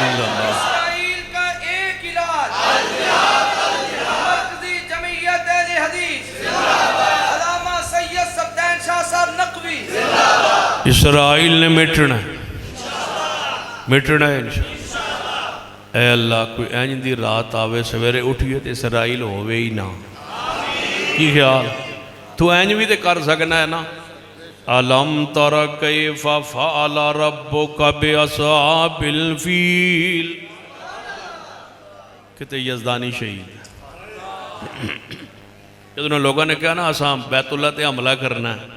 इसराइल का एक इलाज। मरकज़ी जमीयत अहले हदीस
इसराइल ने मिटना मिटना है ऐ अल्लाह कोई इंज दी रात आवे सवेरे उठिए तो इसराइल होवे ही ना की ख्याल तू इंज भी तो कर सकना है ना अलम तरा कैफा फअल रब्बुका बिअसहाबिल फील किते यज़दानी शहीद जो लोगों ने कहा ना असां बैतुल्ला ते हमला करना है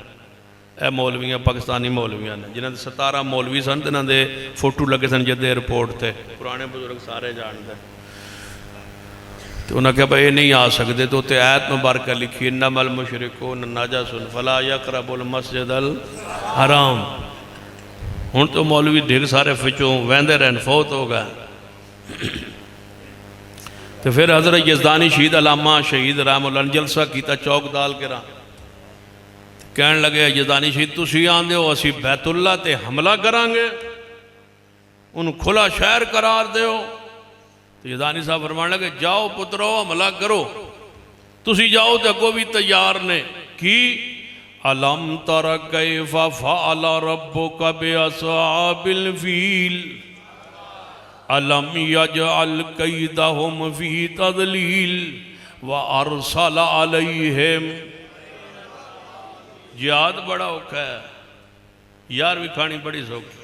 यह मौलवियाँ पाकिस्तानी मौलवियाँ ने जिन्होंने 17 मौलवी सन तो इन्होंने फोटो लगे सन जिद एयरपोर्ट से पुराने बुजुर्ग सारे जानते तो उन्हें कहा भाई ये नहीं आ सकते तो उत्ते आयत मुबारक लिखी इन्नमल मुशरिकून नजसुन फला यक़रबुल मस्जिदल हराम। हुण तो मौलवी ढेर सारे फिचों वहदे रहन फौत हो गए तो फिर हज़रत यज़दानी शहीद अलामा शहीद रहमतुल्लाह जलसा किया चौक दाल के राह कहन लगे यज़दानी शहीद तुसीं आंदे हो असीं बैतुल्ला ते हमला करांगे उन्होंने खुला शहर करार दो तो यज़दानी साहब फरमान लगे जाओ पुत्रो हमला करो तुसीं जाओ तो अगों भी तैयार ने कि अलम तरा कैफा फअल रब्बुका बिअसहाबिल फील अलम यजअल कैदहुम फी तदलील व अरसल अलैहिम। जिहाद बड़ा औखा है 11वीं खानी बड़ी सौखी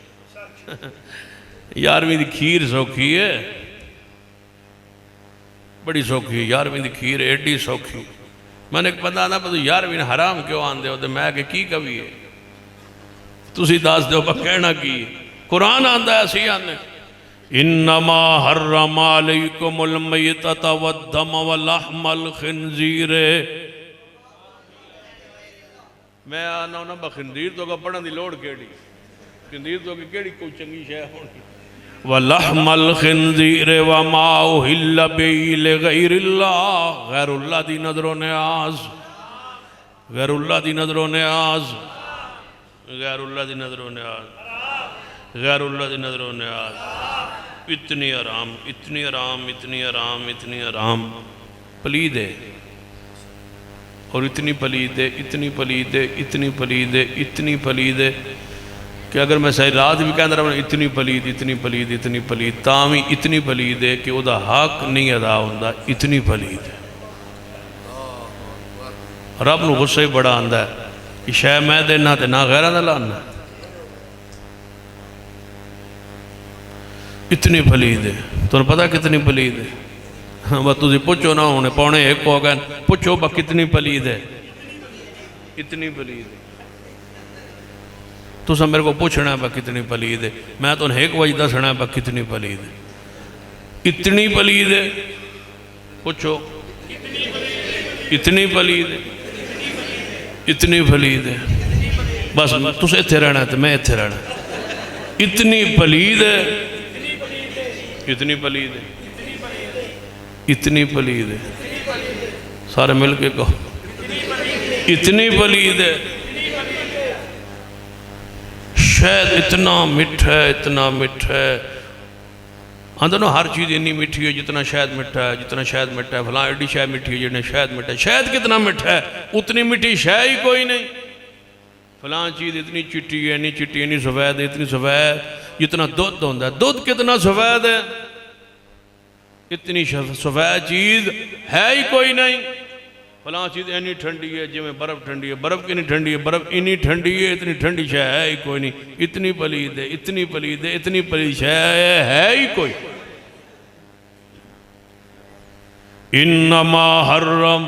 11वीं की खीर सौखी है बड़ी सौखी है 11वीं की खीर एडी सौखी। मैंने एक बंदा आना पर 11वीं हराम क्यों आंदे हो तो मैं की कवि है तुसी दस दो पर कहना की कुरान आंदा है असी आने इन्नमा हर्रमा अलैकुमुल मैतता वद्दम वलहमल खिंजीर। मैं आना ना खिंजीर तो पढ़ने की लोड़ केड़ी खिंजीर तो केड़ी कोई चंगी शय होनी वलहमल खिंजीर वमा उहिल्ल बिही लिगैरिल्लाह गैरुल्लाह दी नजरों न्याज गैरुल्लाह दी नजरों न्याज गैरुल्लाह दी नजरों न्याज गैरुल्लाह दी नजरों न्याज इतनी आराम इतनी आराम इतनी आराम इतनी आराम पलीद है और इतनी पलीद है इतनी पलीद है इतनी पलीद है इतनी पलीद है कि अगर मैं सारी रात भी कहता रहा इतनी पलीद इतनी पलीद तावी इतनी पलीद है कि वह हक नहीं अदा होता इतनी पलीद है। रब नूं गुस्सा ही बड़ा आंदा है कि शायद मैं देना तो ना गैरां दा लाना इतनी पलीद है तुहानूं पता कितनी पलीद है हाँ बस तुसीं पुछो ना हुणे पौने 1 हो गए पुछो बस कितनी पलीद है इतनी पलीद है तुसा मेरे को पूछना है कितनी पलीद है मैं तो 1 बजे दसना है कितनी पलीद है इतनी पलीद है पूछो इतनी पलीद है इतनी पलीद है बस तुस इत्थे रहना तो मैं इत्थे रहना इतनी पलीद है इतनी पलीद है इतनी पलीद है सारे मिल के कहो इतनी पलीद है। शहद इतना मिठा है इतना मिठा है आंदा ना हर चीज़ इतनी मीठी है जितना शहद मिठा है जितना शहद मिठा है फलां एडी शहद मिठी है जितने शहद मिठा है शहद कितना मिठा है उतनी मिठी शह ही कोई नहीं फलां चीज़ इतनी चिट्टी है इतनी चिट्टी इतनी सफ़ेद है इतनी सफ़ेद जितना दुध होता है दुध कितना सफ़ेद है इतनी सफ़ेद चीज़ है ही कोई नहीं फलां चीज़ इतनी ठंडी है जिमें बर्फ़ ठंडी है बर्फ़ कितनी ठंडी है बर्फ़ इतनी ठंडी है इतनी ठंडी शह है ही कोई नहीं इतनी पलीद है इतनी पलीद है इतनी पलीद शह है ही कोई। इन्नमा हर्रम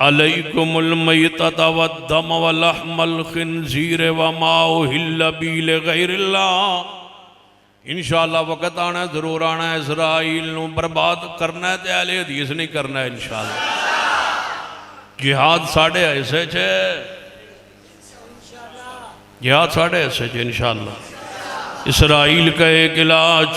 अलैकुमुल मैतता वद्दम वलहमल खिंजीर वमा उहिल्ल बिही लिगैरिल्लाह। इंशाअल्लाह वक़्त आना है जरूर आना है इसराइल नूं बर्बाद करना है तो अहले हदीस नहीं करना है इंशाअल्लाह। जिहाद साढ़े हिस्से च जिहाद साढ़े हिस्से च इंशाअल्लाह। इसराइल का एक इलाज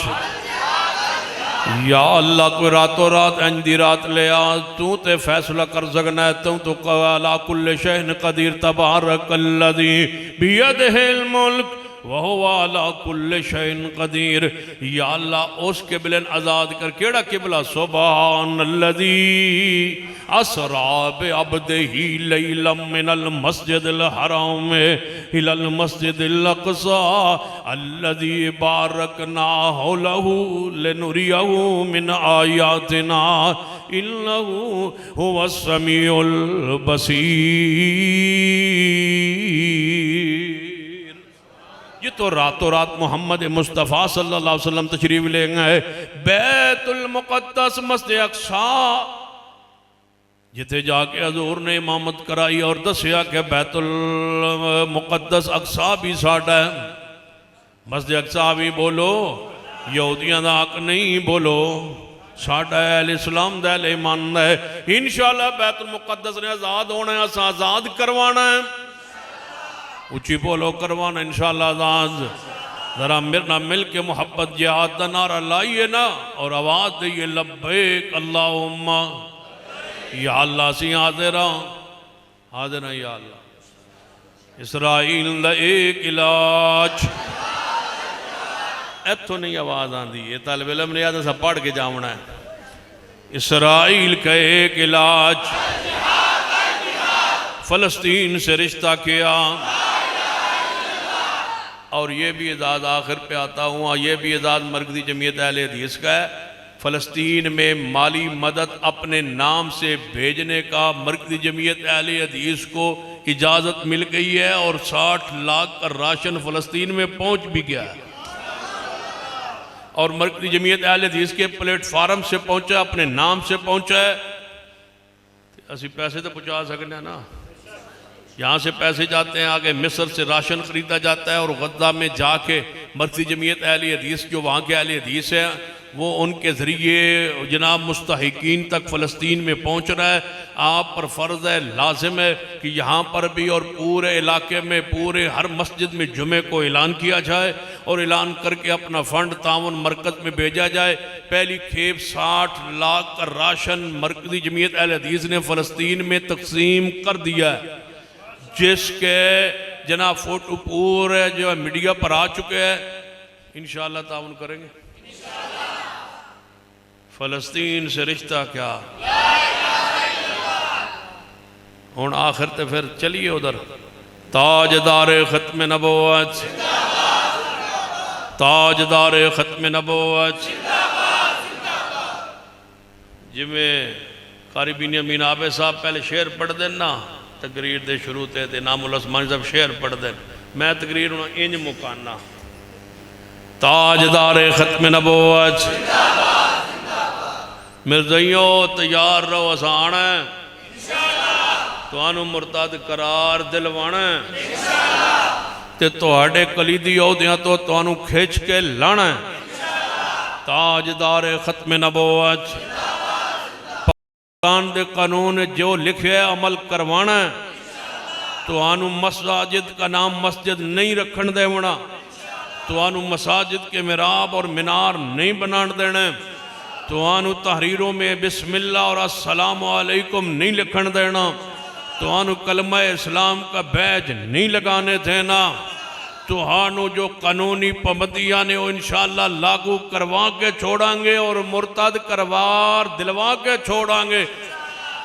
या अल्लाह कोई रातों रात इंज दी रात ले आ तू ते फैसला कर सकना है तू तो अला कुल्ले शैइन कदीर तबारकल्लज़ी बियदिहिल मुल्क वहुवा अला कुल्लि शैइन कदीर। या अल्लाह उस किबलन आज़ाद कर, केड़ा किबला? सुबहानल्लज़ी असरा बिअब्दिही लैलन मिनल मस्जिदिल हराम इलल मस्जिदिल अक़सा अल्लज़ी बारकना हौलहू लिनुरियहू मिन आयातिना इन्नहू हुवस समीउल बसीर। ये तो रातों रात मोहम्मद मुस्तफ़ा सल्लल्लाहु अलैहि वसल्लम तशरीफ ले गए बैतुल मुक़द्दस मस्जिद अक़सा, जिथे जाके हजूर ने इमामत कराई और दसिया कि बैतुल मुक़द्दस अक़सा भी साडा है। मस्जिद अक़सा भी बोलो, यहूदियों का हक नहीं बोलो, साडा अहले इस्लाम दा अहले ईमान दा है। इंशाअल्लाह बैतुल मुक़द्दस ने आज़ाद होना है, असा आज़ाद करवाना है। उची बोलो, करवाना इंशाअल्लाह आज़ाद। ज़रा मेरे ना मिल के मोहब्बत जिहाद का नारा लाइए ना और आवाज़ दिए लब्बैक अल्लाहुम्मा। या अल्लाह सी हाज़िर हां या अल्लाह। इसराइल दा एक इलाज, इत्थों नहीं आवाज़ आती, ये तलब इल्म ने याद पढ़ के जावना है। इसराइल का एक इलाज, फ़लस्तीन से रिश्ता किया। और ये भी एजाज़ आखिर पे आता हुआ, ये भी एजाज़ मरकज़ी जमीयत अहले हदीस का है। फ़लस्तीन में माली मदद अपने नाम से भेजने का मरकज़ी जमीयत अहले हदीस को इजाज़त मिल गई है और 60 लाख का राशन फ़लस्तीन में पहुँच भी गया है। और मरकज़ी जमीयत अहले हदीस के प्लेटफार्म से पहुँचा, अपने नाम से पहुँचा है। असी पैसे तो पहुँचा सकते हैं ना, यहाँ से पैसे जाते हैं, आगे मिस्र से राशन खरीदा जाता है और गद्दा में जाके मरकज़ी जमीयत अहले हदीस जो वहाँ के अहले हदीस हैं वो उनके ज़रिए जनाब मुस्तहिकीन तक फ़लस्तीन में पहुँच रहा है। आप पर फ़र्ज़ है, लाजिम है कि यहाँ पर भी और पूरे इलाके में, पूरे हर मस्जिद में जुमे को ऐलान किया जाए और ऐलान करके अपना फ़ंड तावन मरकज़ में भेजा जाए। पहली खेप 60 लाख का राशन मरकज़ी जमीयत अहले हदीस ने फ़लस्तीन में तकसीम कर दिया है, जिसके जनाब फ़ोटो पूरे जो मीडिया पर आ चुके हैं। इंशाअल्लाह तावन करेंगे। फ़लस्तीन से रिश्ता क्या, हुण आखिर तो फिर चलिए उधर। ताजदार ख़त्म नबुव्वत, ताजदार ख़त्म नबुव्वत। जिमें कारी बिन्यामीन आबे साहब पहले शेर पढ़ देना तकरीर दे शुरू ते नामुल उस्मान साहब शेर पढ़ देन, मैं तकरीर हूँ इंज मुकाना। ताजदार ख़त्म नबुव्वत, मिर्ज़इयों तैयार रहो, आसान है तुहानू मुरतद करार दिलवाना ते तुहाडे कलीदी अहदियां तो तुहानू खिंच के लाना। ताजदार ख़त्म नबुव्वत, पाकिस्तान दे कानून जो लिखे अमल करवाना। तुहानू मसाजिद का नाम मस्जिद नहीं रखन देवना, तुहानू मसाजिद के मिराब और मीनार नहीं बनान देने, तुहानू तहरीरों में बिस्मिल्लाह और अस्सलामु अलैकुम नहीं लिखन देना, तुहानू कलमा इस्लाम का बैज नहीं लगाने देना। तुहानू जो कानूनी पाबंदियां ने वो इंशाअल्लाह लागू करवा के छोड़ांगे और मुर्तद करवार दिलवा के छोड़ांगे।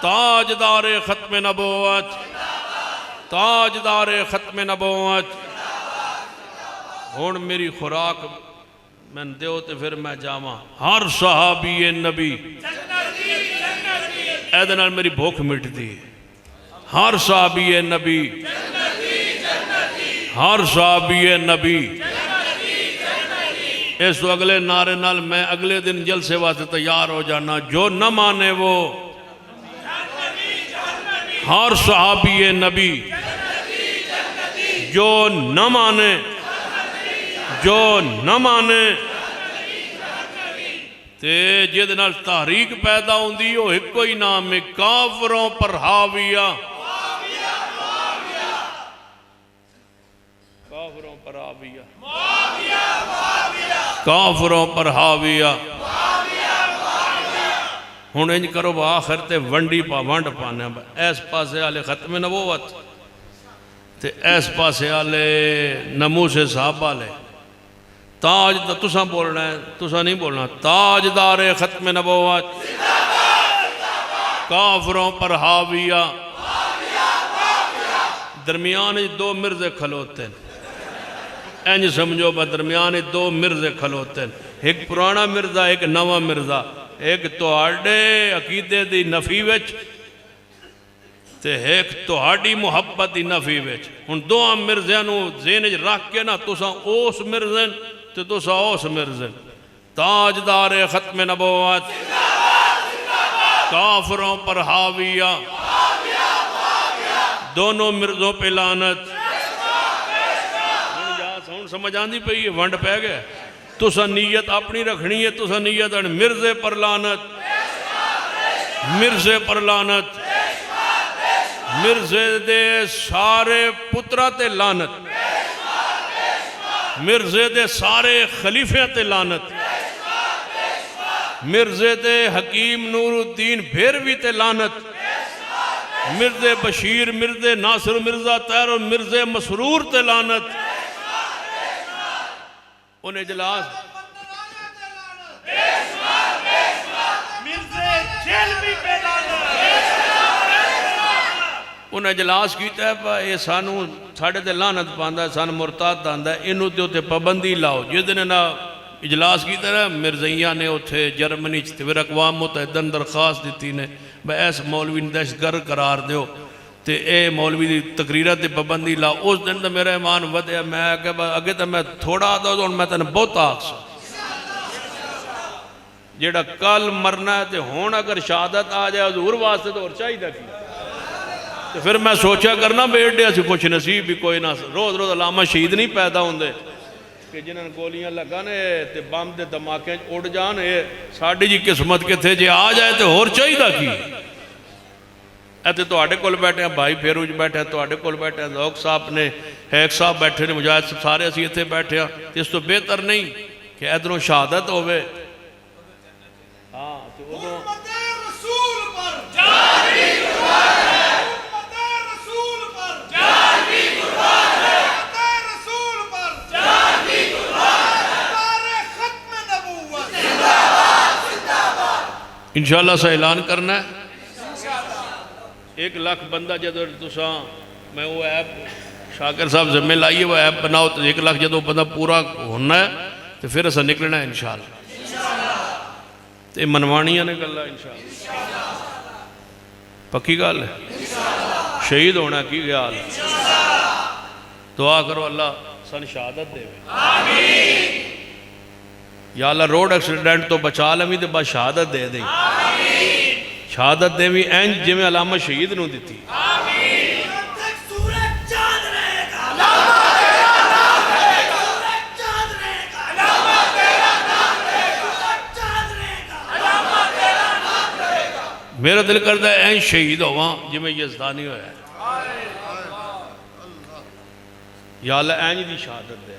ताजदार ख़त्म नबुव्वत, ताजदार ख़त्म नबुव्वत। हुण मेरी खुराक मैं दो तो फिर मैं जावा। हर सहाबी नबी ऐदे नाल मेरी भुख मिटती है। हर सहाबी नबी, हर सहाबी नबी। इस अगले नारे नाल मैं अगले दिन जलसे वास्ते तैयार हो जाना। जो न माने वो हर सहाबी नबी, जो न माने, जो न माने ते जिद नाल तहरीक पैदा होंदी हो एक कोई नाम है काफरों पर हाविया। काफरों पर हाविया, काफरों पर हाविया। हुण इंज करो आखिर ते वंडी पा वंड पाने इस पासे आले ख़त्म नबुव्वत, ते इस पासे आले नमूसे साहब वाले ताज दा तुसा बोलना है, तुसा नहीं बोलना। ताजदार खत्म नबूवत काफरों पर हाविया, दरमियान दो मिर्जे खलोते हैं, इंज समझो बा दरमियान दो मिर्जे खलोते हैं, एक पुराना मिर्जा एक नवा मिर्जा, एक तुहाडे अकीदे दी नफी विच ते एक तुहाडी मुहब्बत दी नफी विच। हुण दोवां मिर्जियां नूं ज़हन च रख के ना तुसां उस मिर्जे ते तुसां उस मिर्जे। ताजदार खत्म नबूवत काफरों पर हाविया, दोनों मिर्जों पे लानत। हुण समझ आंदी पई है, वंड पै गया। तुसा नीयत अपनी रखनी है, तुसा नीयत मिर्जे पर लानत, मिर्जे पर लानत, मिर्जे दे सारे पुत्रा ते लानत, मिर्जे दे सारे खलीफियां ते लानत, मिर्जे दे हकीम नूरुद्दीन भेरवी ते लानत, मिर्जे बशीर, मिर्जे नासिर मिर्जा तैर और मिर्जे मसरूर ते लानत। उन इजलास उन्हें इजलास किया ये सानू साढ़े ते लानत पांदा, सन मुरताद आंदा, इनू ते उत्ते पाबंदी लाओ। जिस दिन ना इजलास किया ना मिर्जइया ने उत्थे जर्मनी फिर अकवाम मुतहदा दरखास्त दी ने भाई इस मौलवी ने दहशतगर्द करार दो तो यह मौलवी की तकरीर से पाबंदी लाओ। उस दिन तो मेरा ईमान वधिया, मैं अगे तो मैं थोड़ा आता हूँ मैं तेन बहुत आख जेड़ा कल मरना है तो हुण अगर शहादत आ जाए हजूर वास्ते तो होर चाहिए की। तो फिर मैं सोचा करना बेटे अस कुछ नसीब भी कोई ना, रोज़ रोज़ अलामा शहीद नहीं पैदा होंगे कि जिन्होंने गोलियां लगन तो बम के धमाके उड़ जान। ये साड़ी जी किस्मत कितने जे आ जाए तो होर चाहिए की। इतने तुहाडे कोल बैठे हैं भाई फेरूज बैठे, तुहाडे कोल बैठे हैं लोक साहब ने, हैक साहब बैठे ने, मुजाहिद सारे असीं इत्थे बैठे हैं। इस तो बेहतर नहीं कि इधरों शहादत होवे। हाँ तो उदों इंशाअल्लाह सा ऐलान करना है 1 लाख बंदा जो तुसा मैं वो ऐप शाकिर साहब जिम्मे लाइए वो ऐप बनाओ तो 1 लाख जो बंदा पूरा होना है तो फिर असा निकलना है इंशाअल्लाह। तो मनवाणिया ने गल्ला इंशाअल्लाह पक्की गल है, शहीद होना की ख्याल है। दुआ करो अल्लाह सन शहादत देवे। या अल्लाह रोड एक्सीडेंट तो बचा लवी तो बस शहादत दे दे, शहादत देवी इंज जिवें अलामा शहीद नूं दित्ती। मेरा दिल करता है इंज शहीद होवां जिवें यज़दानी होया। या अल्लाह इंज दी शहादत दे।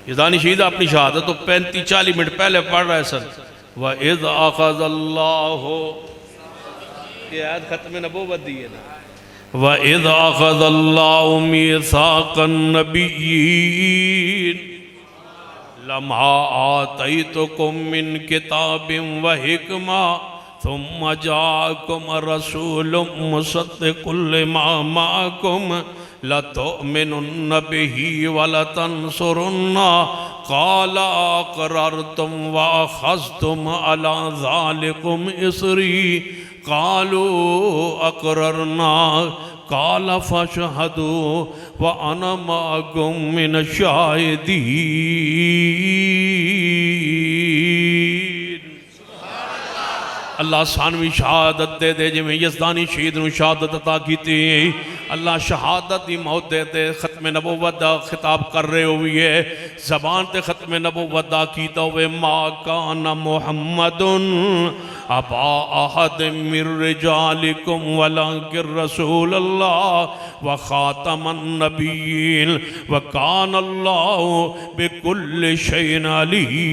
यज़दानी शहीद अपनी शहादत तो 35-40 मिनट पहले पढ़ रहे सन। व इज़ अख़ज़ल्लाहु, ये आयत खत्म नबूवत दी है ना। व इज़ अख़ज़ल्लाहु मीसाक़न नबिय्यीन लम्मा आतैतुकुम मिन किताबिन व हिकमा सुम्मा जाअकुम रसूलुम मुसद्दिक़ुन लिमा मअकुम लतुमिनुन्न बिही वलतंसुरुन्ना क़ाला अक़ररतुम व अख़ज़्तुम अला ज़ालिकुम इसरी क़ालू अक़ररना क़ाल फ़शहदू व अना मअकुम मिनश शाहिदीन। अल्लाह सानवी शहादत दे दे जिवें यज़दानी शहीद नूं शहादत अता कीती। अल्लाह शहादत की मौत दे दे। खत्म नबूवत दा खिताब कर रहे हुए जबान ते खत्म नबूवत दा कीता हुए मा काना मुहम्मदुन अबा अहद मिर रिजालिकुम वलाकिन रसूलल्लाह व खातमन नबिय्यीन व कान अल्लाहु बिकुल्लि शैइन अलीमा।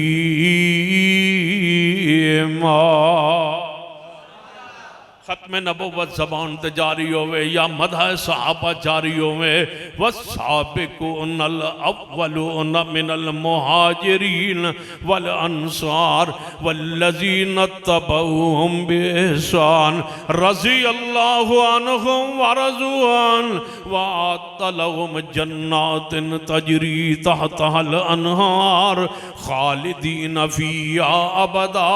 खत्म नबुव्वत ज़बान ते जारी होवे या मदह सहाबा जारी होवे। वस्साबिकूनल अव्वलून मिनल मुहाजिरीन वल अंसार वल्लज़ीना तबऊहुम बिइहसान रज़ियल्लाहु अन्हुम व रज़ू अन व अअद्द लहुम जन्नातिन तजरी तहतहल अनहार खालिदीन फ़ीहा अबदा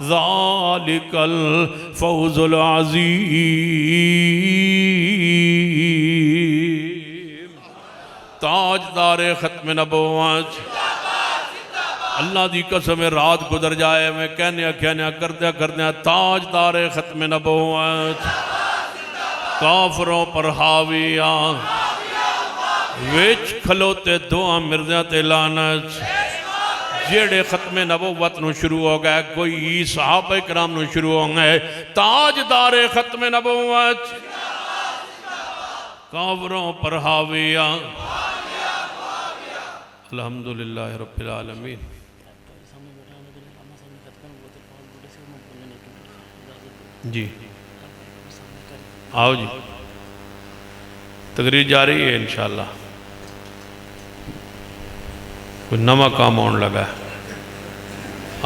ज़ालिकल फौजुल अज़ीम। ताजदार खत्म नबुव्वत अल्लाह दी कसम रात गुजर जाए मैं कहने करदे करदे ताजदार खत्म नबुव्वत काफरों पर हाविया विच खलोते दुआ मिर्ज़ा ते लानत जेड़े खत्म नबुव्वत नूं शुरू हो गए कोई सहाबा इकराम नूं शुरू हो गए। ताजदार खत्म नबुव्वत काफरों पर हाविया अल्हम्दुलिल्लाह रब्बिल आलमीन। जी आओ जी तकरीर जारी है इंशाअल्लाह। कोई नवा काम आने लगा है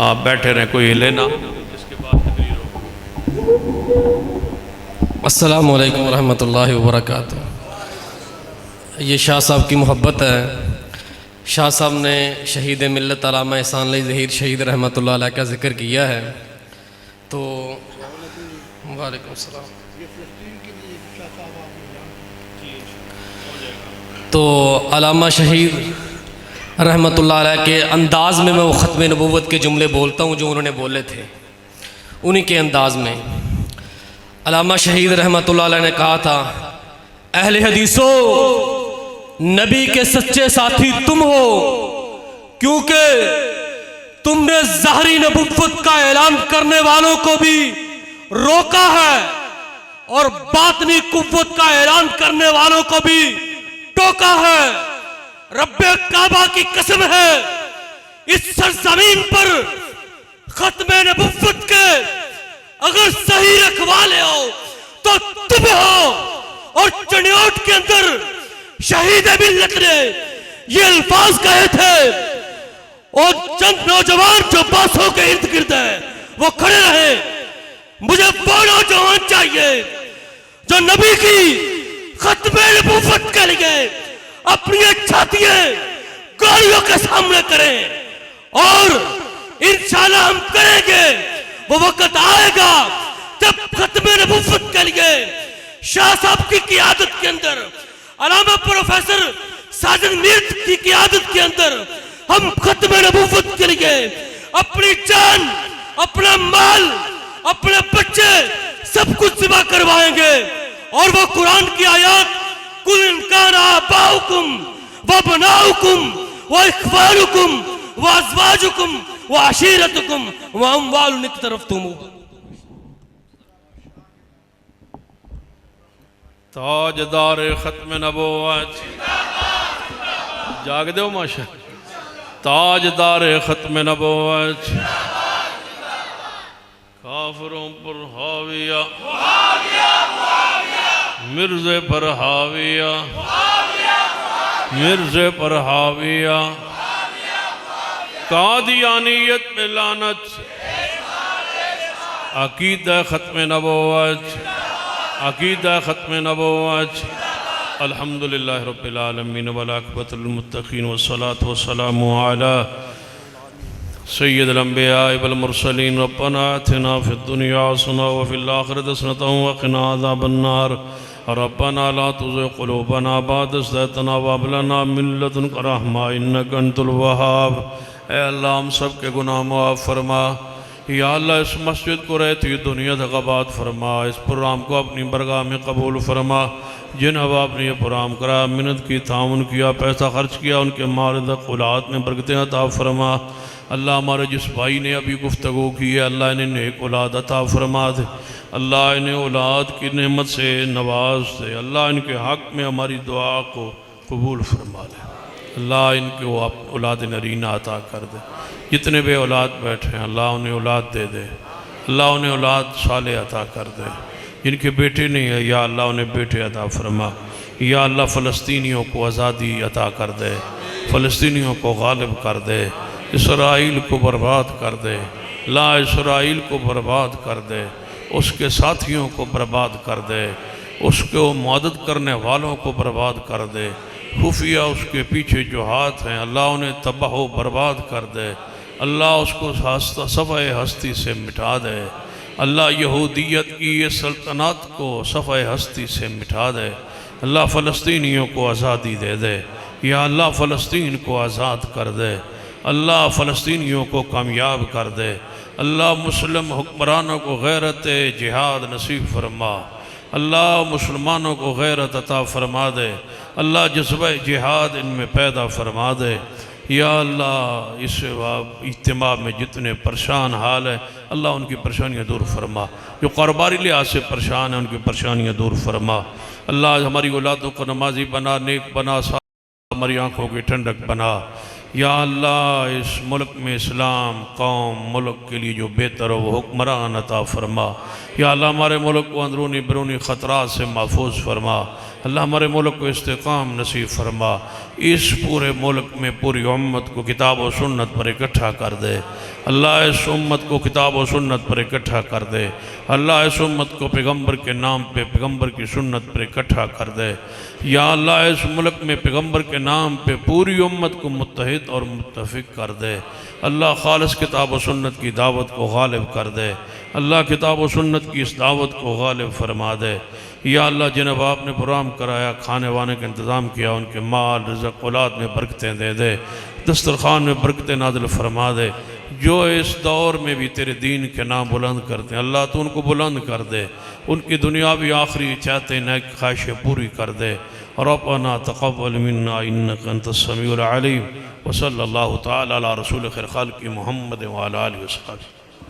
आप बैठे रहें कोई हिले ना जिसके बाद तकरीर हो।
अस्सलामु अलैकुम रहमतुल्लाहि व बरकातुहू। ये शाह साहब की मोहब्बत है। शाह साहब ने शहीद मिल्लत अल्लामा एहसान अली ज़हीर शहीद रहमतुल्लाह अलैह का ज़िक्र किया है। तो वालेकुम सलाम। तो अल्लामा शहीद रहमतुल्लाह अलैह के अंदाज़ में मैं वो ख़त्म नबुव्वत के जुमले बोलता हूँ जो उन्होंने बोले थे। उन्हीं के अंदाज़ में अल्लामा शहीद रहमतुल्लाह अलैह ने कहा था, अहले हदीसो नबी के सच्चे साथी तुम हो, क्योंकि तुमने ज़ाहरी नबुव्वत का ऐलान करने वालों को भी रोका है और बातनी कुव्वत का ऐलान करने वालों को भी टोका है। रब्बे काबा की कसम है, इस सरजमीन पर खत्म नबुव्वत के अगर सही रखवाले हो तो तुम हो। और चनियोट के अंदर शहीद मिल्लत ने ये अल्फाज कहे थे और चंद नौजवान जो बासों के इर्द गिर्द है वो खड़े रहे। मुझे वो नौजवान चाहिए जो नबी की खत्म नबुव्वत के लिए अपनी छातियां गाड़ियों के सामने करें और इंशाल्लाह हम करेंगे। वो वक्त आएगा जब खत्म नबुव्वत के लिए शाह साहब की क़ियादत के अंदर अल्लामा प्रोफेसर साजिद मीर की क़ियादत के अंदर हम खत्म नबुव्वत के लिए अपनी जान, अपना माल, अपने बच्चे सब कुछ ज़िबा करवाएंगे। और वो कुरान की आयत कुल इनकान आबाउकुम व बनाउकुम व इख्वानुकुम व अज़वाजुकुम व अशीरतुकुम व अम्वालुन इक्तरफ्तुमूहा।
ताजदार खत्म नबुव्वत जाग दो माशा। ताजदार खत्म नबुव्वत काफिरों पर हाविया मिर्ज़े पर हाविया मिर्ज़े पर हाविया कादियानियत में लानत अकीदा खत्म नबुव्वत अकीदा खत्म नबुव्वत। अल्हम्दुलिल्लाह रब्बिल आलमीन वल आक़िबतुल मुत्तक़ीन वस्सलातु वस्सलामु अला सय्यिदिल अंबिया वल मुरसलीन। रब्बना आतिना फिद दुनिया हसनह व फिल आखिरति हसनतन व क़िना अज़ाबन्नार। रब्बना ला तुज़िग़ क़ुलूबना बअद इज़ हदैतना व हब लना मिन लदुनका रहमा इन्नका अंतल वहाब। ऐ अल्लाह हम सब के गुनाह माफ़ फरमा। या अल्लाह इस मस्जिद को रहती दुनिया तक आबाद फरमा। इस प्रोग्राम को अपनी बरगाह में कबूल फरमा। जिन अहबाब ने यह प्रोग्राम करा, मिन्नत की, ताउन किया, पैसा खर्च किया, उनके मालिक औलाद में बरकतें अता फरमा। अल्लाह हमारे जिस भाई ने अभी गुफ्तगू की है अल्लाह इन्हें नेक औलाद अता फरमा दे। अल्लाह इन्हें औलाद की नेमत से नवाज दे। अल्लाह इनके हक़ में हमारी दुआ को कबूल फरमा ले। अल्लाह इनके औलाद नरीना अता कर दे। जितने बे औलाद बैठे हैं अल्लाह उन्हें औलाद दे दे। अल्लाह उन्हें औलाद साले अता कर दे। जिनके बेटे नहीं है या अल्लाह उन्हें बेटे अता फरमा। या अल्लाह फ़लस्तीनियों को आज़ादी अता कर दे, फ़लस्तीनियों को गालिब कर दे, इसराइल को बर्बाद कर दे, ला इसराइल को बर्बाद कर दे, उसके साथियों को बर्बाद कर दे, उसको मदद करने वालों को बर्बाद कर दे, खुफिया उसके पीछे जो हाथ हैं अल्लाह उन्हें तबाह व बर्बाद कर दे। अल्लाह उसको सफ़े हस्ती से मिटा दे। अल्लाह यहूदियत की ये सल्तनत को सफ़े हस्ती से मिटा दे। अल्लाह फ़लस्तीनियों को आज़ादी दे दे। या अल्लाह फ़लस्तीन को आज़ाद कर दे। अल्लाह फ़लस्तीनियों को कामयाब कर दे। अल्लाह मुस्लिम हुक्मरानों को गैरत जिहाद नसीब फरमा। अल्लाह मुसलमानों को गैरत अता फरमा दे। अल्लाह जज्बा जिहाद इनमें पैदा फरमा दे। या अल्लाह इस इज्तिमा में जितने परेशान हाल है अल्लाह उनकी परेशानियाँ दूर फरमा। जो कारोबारी लिहाज से परेशान है उनकी परेशानियाँ दूर फरमा। अल्लाह हमारी औलादों को नमाजी बना, नेक बना, हमारी आँखों की ठंडक बना। या अल्लाह इस मुल्क में इस्लाम कौम मुल्क के लिए जो बेहतर हो वो हुक्मरान अता फरमा। या अल्लाह हमारे मुल्क को अंदरूनी बैरूनी ख़तरात से महफूज फरमा। अल्लाह हमारे मुल्क को इस्तेकाम नसीब फरमा। इस पूरे मुल्क में पूरी उम्मत को किताब व सुन्नत पर इकट्ठा कर दे। अल्लाह इस उम्मत को किताब व सुन्नत पर इकट्ठा कर दे। अल्लाह इस उम्मत को पैगम्बर के नाम पे पैगम्बर की सुन्नत पर इकट्ठा कर दे। या अल्लाह इस मुल्क में पैगम्बर के नाम पे पूरी उम्मत को मुत्तहिद और मुत्तफिक कर दे। अल्लाह खालिस किताब व सुन्नत की दावत को गालिब कर दे। अल्लाह किताब व सुन्नत की इस दावत को गालिब फरमा दे। या अल्लाह जिन्हें आपने प्रोग्राम कराया, खाने वाने का इंतज़ाम किया, उनके माल रिज़्क़ औलाद में बरकतें दे दे, दस्तरखान में बरकतें नाज़िल फरमा दे। जो इस दौर में भी तेरे दीन के नाम बुलंद करते हैं अल्लाह तो उनको बुलंद कर दे। उनकी दुनियावी आखिरी चाहते नेक ख्वाहिशें पूरी कर दे। रब्बना तक़ब्बल मिन्ना इन्नका अंतस समीउल अलीम। व सल्लल्लाहु तआला अला रसूल खैर खालिक़ मुहम्मद व अला आलिहि व सह्बिही।